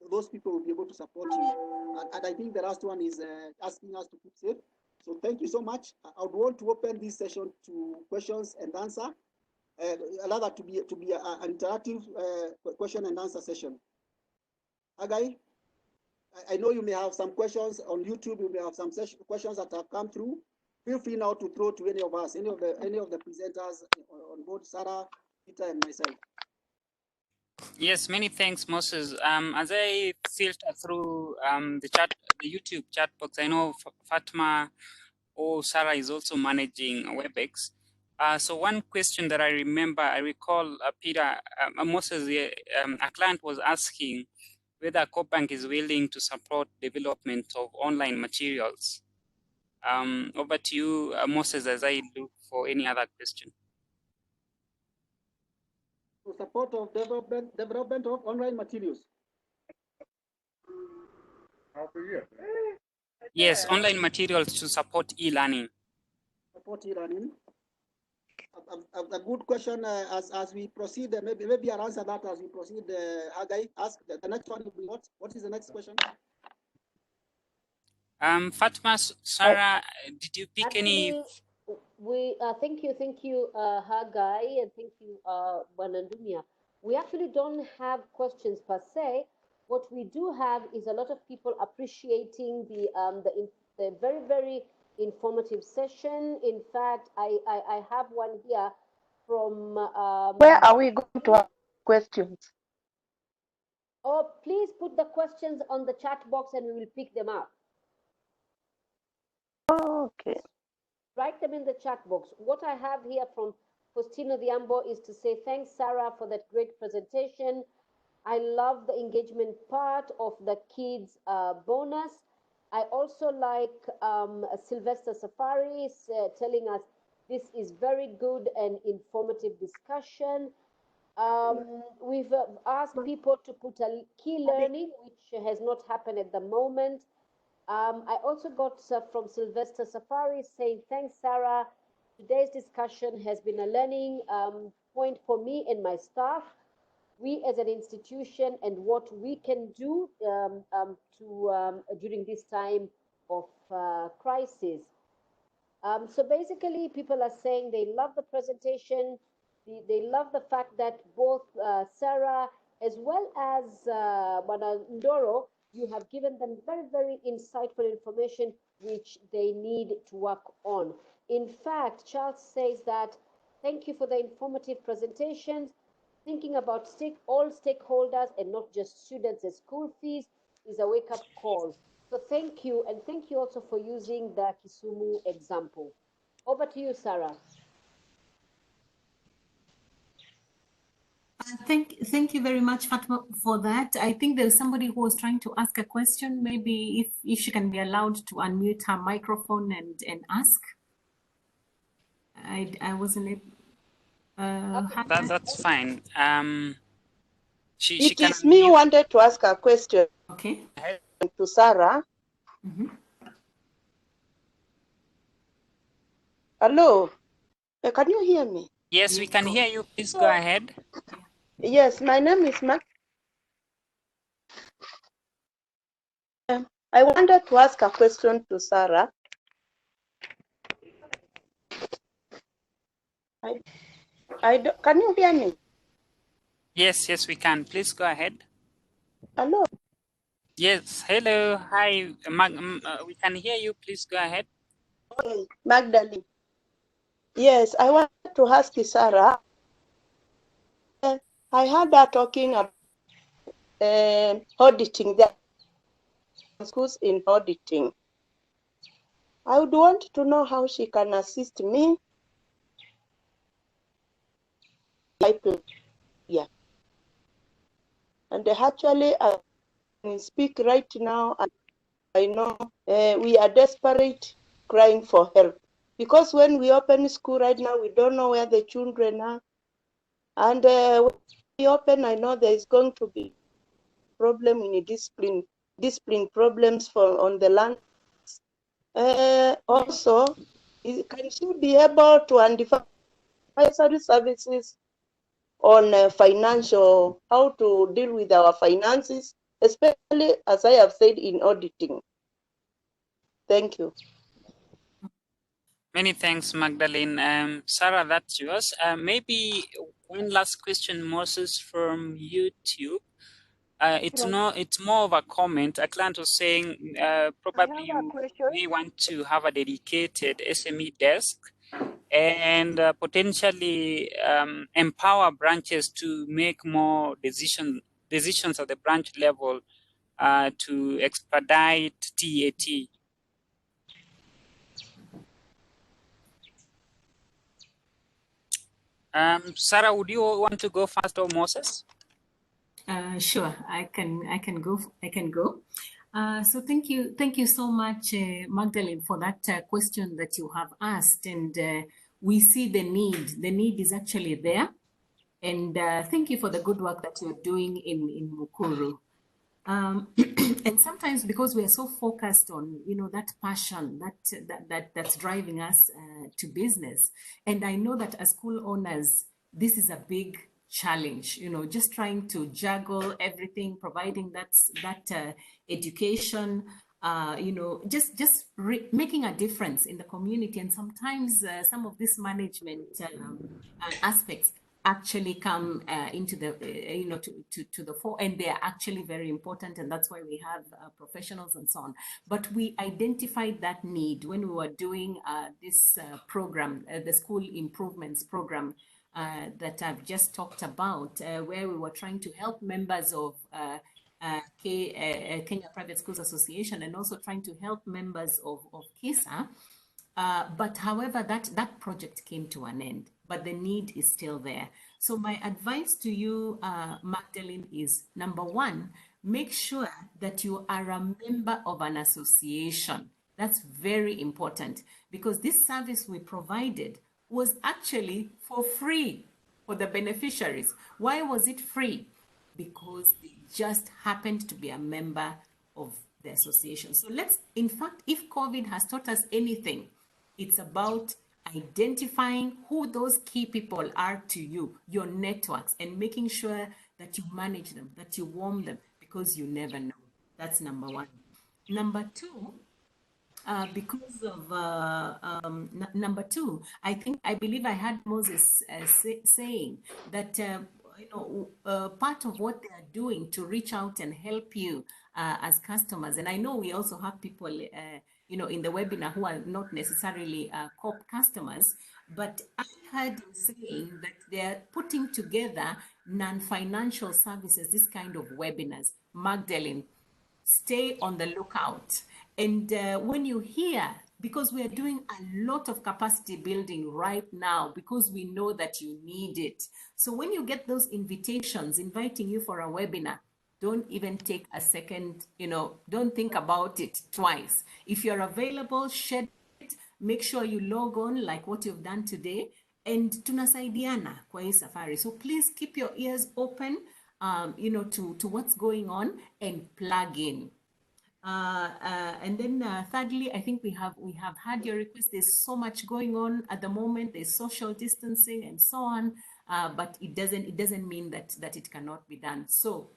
those people will be able to support you. And I think the last one is asking us to keep safe. So thank you so much. I would want to open this session to questions and answer, allow that to be an interactive question and answer session. Agai, I know you may have some questions on YouTube. You may have some questions that have come through. Feel free now to throw to any of us, any of the presenters on board, Sarah, Peter, and myself. Yes, many thanks, Moses. As I filter through the YouTube chat box, I know Fatma or Sarah is also managing WebEx. So one question that I recall, Peter, Moses, a client was asking whether CoBank is willing to support development of online materials. Over to you, Moses, as I look for any other question. To support of development of online materials. Yes, online materials to support e-learning. Support e-learning. A good question. As we proceed, maybe I'll answer that as we proceed. Hagai, ask the next one will be what? What is the next question? Fatma, Sarah, did you pick any? We thank you, Hagai, and thank you, Banandumia. We actually don't have questions per se. What we do have is a lot of people appreciating the very, very informative session. In fact, I have one here from. Where are we going to have questions? Oh, please put the questions on the chat box and we will pick them up. Oh, okay. Write them in the chat box. What I have here from Faustino Diambo is to say, thanks, Sarah, for that great presentation. I love the engagement part of the kids bonus. I also like Sylvester Safaris telling us this is very good and informative discussion. We've asked people to put a key learning, which has not happened at the moment. I also got from Sylvester Safari saying, thanks, Sarah. Today's discussion has been a learning point for me and my staff. We as an institution and what we can do during this time of crisis. So basically, people are saying they love the presentation. They love the fact that both Sarah as well as Ndoro, you have given them very, very insightful information which they need to work on. In fact, Charles says that, thank you for the informative presentations. Thinking about all stakeholders and not just students and school fees is a wake-up call. So thank you, and thank you also for using the Kisumu example. Over to you, Sarah. Thank you very much, Fatma, for that. I think there's somebody who was trying to ask a question. Maybe if she can be allowed to unmute her microphone and ask. I wasn't able. That's fine. She It can is me who unmute. wanted to ask a question Okay. to Sarah. Mm-hmm. Hello, can you hear me? Yes, we can hear you. Please go ahead. Yes, my name is I wanted to ask a question to Sarah. Can you hear me? Yes, yes, we can. Please go ahead. Hello. Yes, hello, hi, we can hear you. Please go ahead. Okay, Magdalene. Yes, I wanted to ask Sarah. I heard her talking about auditing, the schools in auditing. I would want to know how she can assist me. Yeah. And actually, I can speak right now. I know we are desperate, crying for help. Because when we open school right now, we don't know where the children are. And when we open, I know there is going to be problem in discipline problems on the land. Also, can she be able to identify services on financial, how to deal with our finances, especially as I have said in auditing? Thank you. Many thanks, Magdalene. Sarah, that's yours. Maybe one last question, Moses, from YouTube. It's more of a comment. A client was saying probably you may want to have a dedicated SME desk and potentially empower branches to make more decisions at the branch level to expedite TAT. Sarah, would you want to go first, or Moses? Sure, I can go. So thank you so much, Magdalene, for that question that you have asked. And we see the need. The need is actually there. And thank you for the good work that you're doing in Mukuru. And sometimes because we are so focused on, that passion that's driving us to business. And I know that as school owners, this is a big challenge, just trying to juggle everything, providing that education, just making a difference in the community. And sometimes some of this management aspects actually come into the to the fore, and they are actually very important, and that's why we have professionals and so on. But we identified that need when we were doing this program, the school improvements program that I've just talked about, where we were trying to help members of Kenya Private Schools Association, and also trying to help members of KISA. But however, that project came to an end, but the need is still there. So my advice to you, Magdalene, is number one, make sure that you are a member of an association. That's very important, because this service we provided was actually for free for the beneficiaries. Why was it free? Because they just happened to be a member of the association. So in fact, if COVID has taught us anything, it's about identifying who those key people are to you, your networks, and making sure that you manage them, that you warm them, because you never know. That's number one. Number two, because of number two, I believe I had Moses saying that part of what they are doing to reach out and help you as customers, and I know we also have people in the webinar who are not necessarily COP customers, but I heard him saying that they're putting together non-financial services, this kind of webinars. Magdalene, stay on the lookout. And when you hear, because we are doing a lot of capacity building right now, because we know that you need it. So when you get those invitations inviting you for a webinar, don't even take a second, don't think about it twice. If you're available, share it, make sure you log on like what you've done today, and tunasaidiana kwa hii safari. So please keep your ears open, to what's going on, and plug in. And then thirdly, I think we have had your request. There's so much going on at the moment. There's social distancing and so on, but it doesn't mean that it cannot be done. So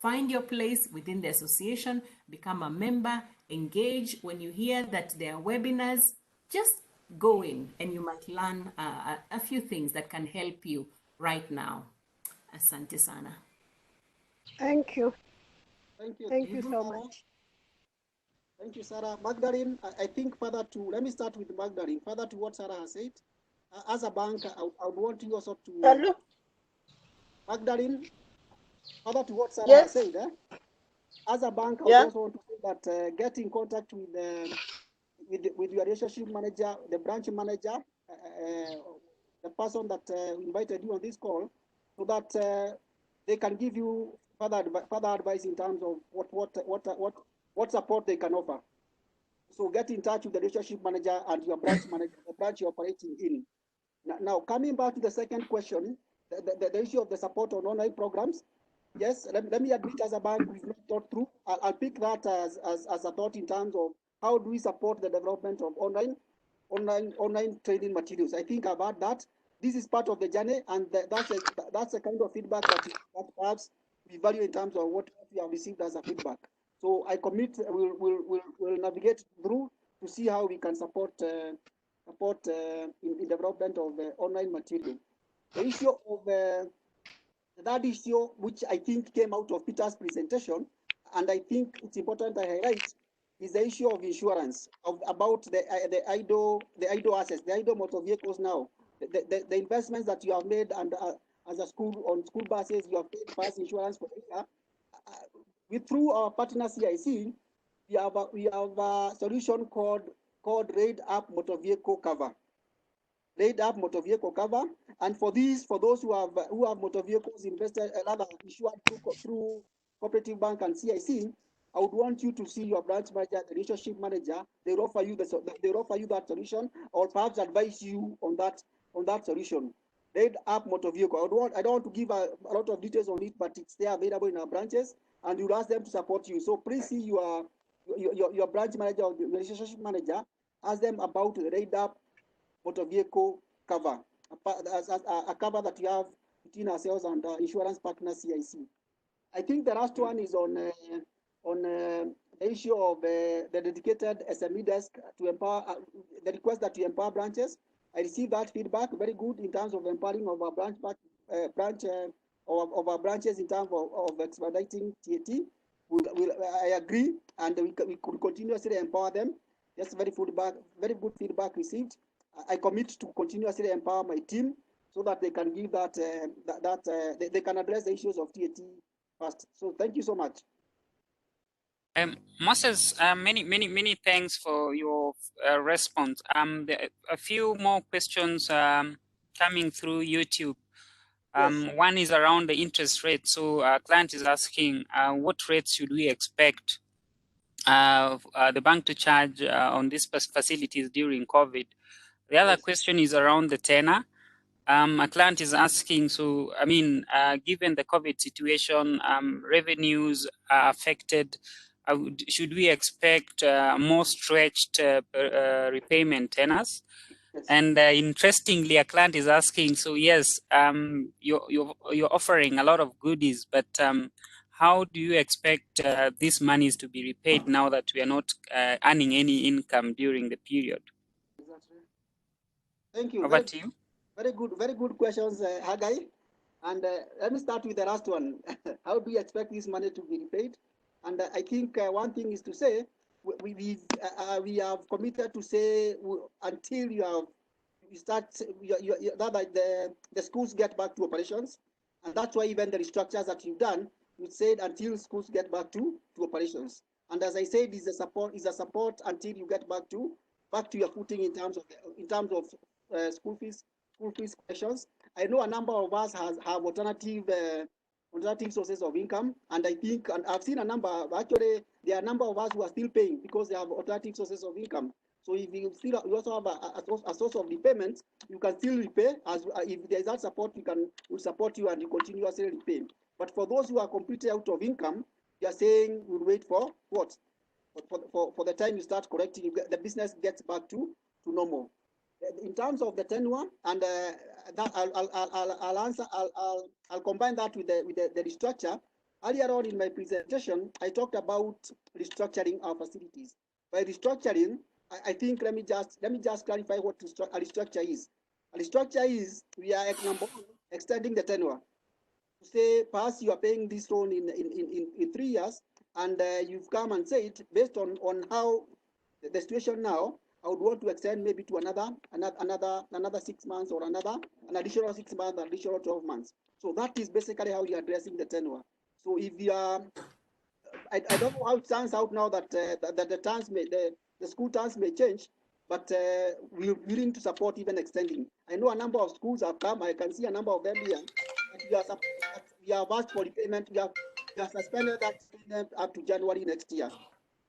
Find your place within the association, become a member, engage. When you hear that there are webinars, just go in and you might learn a few things that can help you right now. Asante sana. Thank you. Thank you. Thank you so Sarah. much. Thank you, Sarah. Magdalene, I think further to, let me start with Magdalene. Further to what Sarah has said, as a bank, I would want you also to, Hello? Magdalene, further to what Sarah Yes. has said, as a bank, I would Yeah. also want to say that get in contact with your relationship manager, the branch manager, the person that invited you on this call, so that they can give you further advice in terms of what support they can offer. So get in touch with the relationship manager and your branch manager, the branch you're operating in. Now coming back to the second question, the issue of the support on online programs. Yes, let me admit, as a bank, we've not thought through. I'll pick that as a thought in terms of how do we support the development of online training materials. I think about that. This is part of the journey, and that's a kind of feedback that perhaps we value in terms of what we have received as a feedback. So I commit, we'll navigate through to see how we can support in development of online material. The issue of that issue, which I think came out of Peter's presentation, and I think it's important I highlight, is the issue of insurance, about the idle assets, the idle motor vehicles now. The investments that you have made, and as a school, on school buses, you have paid past insurance for a year. Through our partner CIC, we have a solution called Raid Up Motor Vehicle Cover. Laid up motor vehicle cover, and for those who have motor vehicles invested, rather issued through Cooperative Bank and CIC, I would want you to see your branch manager, the relationship manager. They'll offer you that solution, or perhaps advise you on that solution. Laid up motor vehicle. I don't want to give a lot of details on it, but it's there available in our branches, and you'll ask them to support you. So please see your branch manager or the relationship manager. Ask them about the laid up motor vehicle cover, a cover that you have between ourselves and insurance partner CIC. I think the last one is on the issue of the dedicated SME desk to empower, the request that you empower branches. I received that feedback, very good in terms of empowering of our of our branches in terms of expediting TAT. I agree, and we could continuously empower them. That's very good feedback received. I commit to continuously empower my team so that they can give they can address the issues of TAT first. So thank you so much. Moses, many thanks for your response. There are a few more questions coming through YouTube. Yes. One is around the interest rate. So our client is asking, what rates should we expect the bank to charge on these facilities during COVID? The other question is around the tenor. A client is asking, so, I mean, given the COVID situation, revenues are affected. Should we expect more stretched repayment tenors? Yes. And interestingly, a client is asking, so yes, you're offering a lot of goodies, but how do you expect these monies to be repaid now that we are not earning any income during the period? Exactly. Thank you. Over to you. Very good questions, Haggai. And let me start with the last one. How do you expect this money to be repaid? And I think one thing is to say, we have committed to say until the schools get back to operations, and that's why even the restructures that you've done, you said until schools get back to operations. And as I said, is a support until you get back to your footing in terms of school fees questions. I know a number of us have alternative sources of income, and I think, and I've seen a number, actually, there are a number of us who are still paying because they have alternative sources of income. So if you also have a source of repayment, you can still repay. If there is that support, we'll support you and you continuously repay. But for those who are completely out of income, you are saying we'll wait for what? For the time you start collecting, the business gets back to normal. In terms of the tenure, and that I'll answer. I'll combine that with the restructure. Earlier on in my presentation, I talked about restructuring our facilities. By restructuring, I think let me just clarify what a restructure is. A restructure is we are at number one, extending the tenure. Say, perhaps you are paying this loan in 3 years, and you've come and said, based on how the situation now, I would want to extend maybe to another 6 months, or an additional 6 months, additional 12 months. So that is basically how you are addressing the tenure. So if you are, I don't know how it turns out now that that the terms the school terms may change, but we're willing to support even extending. I know a number of schools have come. I can see a number of them here. But we have asked for repayment. We have suspended that payment up to January next year.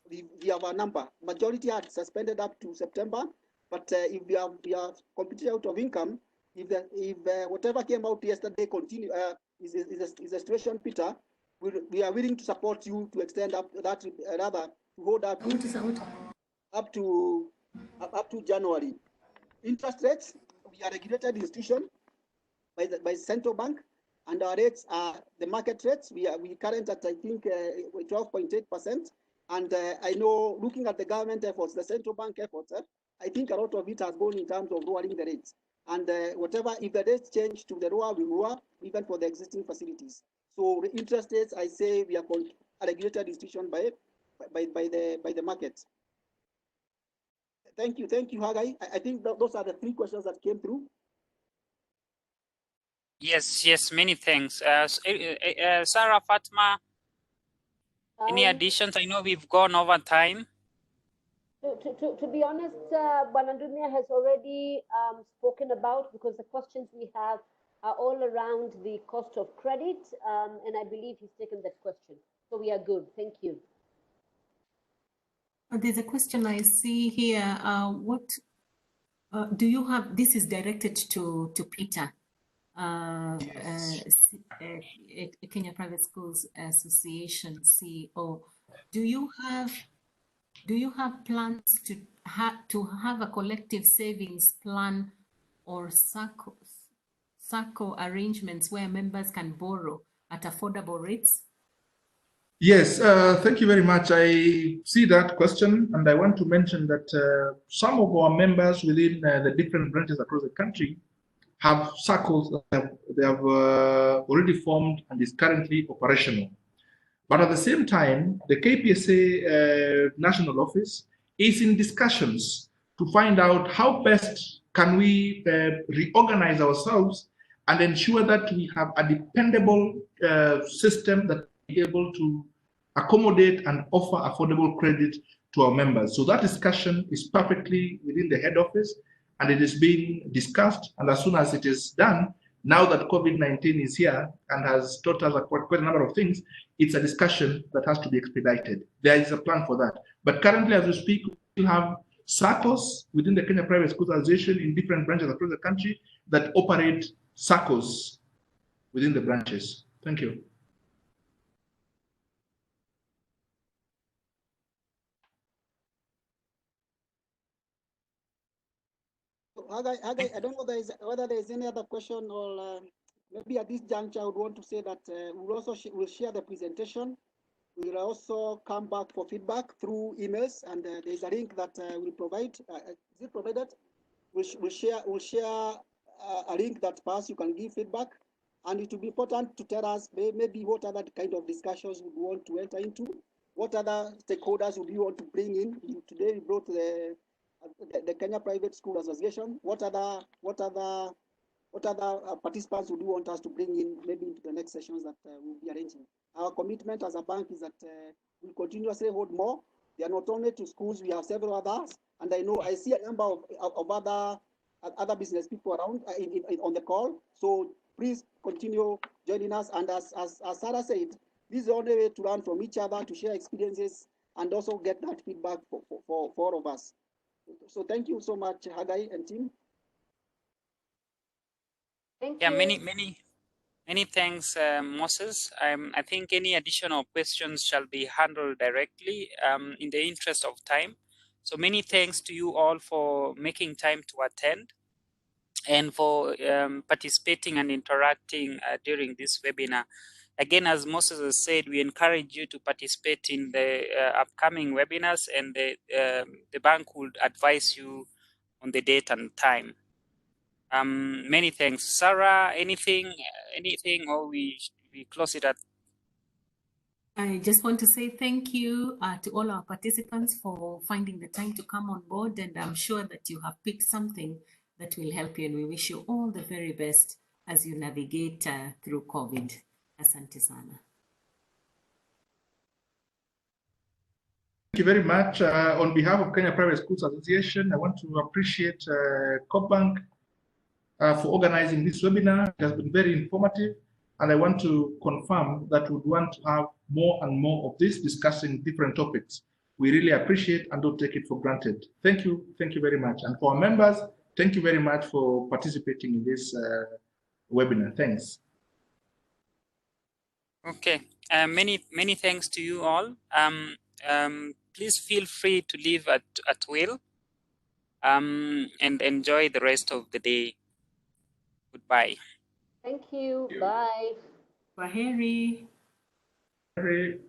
We have a number. Majority had suspended up to September, but if we are completely out of income, if whatever came out yesterday continue is a situation, Peter, we are willing to support you to extend up that rather to hold up to January. Interest rates, we are a regulated institution by central bank, and our rates are the market rates. We current at, I think, 12.8%. And I know, looking at the government efforts, the central bank efforts, I think a lot of it has gone in terms of lowering the rates. And whatever, if the rates change to the lower, we lower, even for the existing facilities. So the interest rates, I say we are a regulated institution by the market. Thank you, Hagai. I think those are the 3 questions that came through. Yes, many thanks. Sarah, Fatma, any additions? I know we've gone over time. To be honest, Banandumia has already spoken about, because the questions we have are all around the cost of credit, and I believe he's taken that question. So we are good. Thank you. There's a question I see here. What do you have? This is directed to Peter. Kenya Private Schools Association CEO. Do you have plans to have a collective savings plan or SACCO arrangements where members can borrow at affordable rates? Yes, thank you very much. I see that question, and I want to mention that some of our members within the different branches across the country have circles that they have already formed and is currently operational. But at the same time, the KPSA national office is in discussions to find out how best can we reorganize ourselves and ensure that we have a dependable system that is able to accommodate and offer affordable credit to our members. So that discussion is perfectly within the head office, and it is being discussed. And as soon as it is done, now that COVID-19 is here and has taught us quite a number of things, it's a discussion that has to be expedited. There is a plan for that. But currently, as we speak, we have SACCOs within the Kenya Private Schools Association in different branches across the country that operate SACCOs within the branches. Thank you. Hagai, I don't know whether there is any other question, or maybe at this juncture I would want to say that we'll share the presentation. We will also come back for feedback through emails, and there's a link that we'll provide. Is it provided? We'll share a link that perhaps you can give feedback, and it will be important to tell us maybe what other kind of discussions we want to enter into, what other stakeholders would you want to bring in. Today we brought the Kenya Private School Association. What other participants would you want us to bring in maybe into the next sessions that we'll be arranging? Our commitment as a bank is that we'll continuously hold more. They are not only to schools, we have several others, and I see a number of other business people around on the call. So please continue joining us. And as Sarah said, this is the only way to learn from each other, to share experiences, and also get that feedback for all of us. So thank you so much, Hagai and team. Thank you. Many thanks, Moses. I think any additional questions shall be handled directly in the interest of time. So many thanks to you all for making time to attend and for participating and interacting during this webinar. Again, as Moses has said, we encourage you to participate in the upcoming webinars, and the bank would advise you on the date and time. Many thanks. Sarah, anything, or we close it at? I just want to say thank you to all our participants for finding the time to come on board, and I'm sure that you have picked something that will help you, and we wish you all the very best as you navigate through COVID. Asante sana. Thank you very much. On behalf of Kenya Private Schools Association, I want to appreciate CoBank for organizing this webinar. It has been very informative, and I want to confirm that we want to have more and more of this, discussing different topics. We really appreciate and don't take it for granted. Thank you very much. And for our members, thank you very much for participating in this webinar. Thanks. Okay, many thanks to you all. Please feel free to leave at will, and enjoy the rest of the day. Goodbye. Thank you. Bye. Kwaheri. Very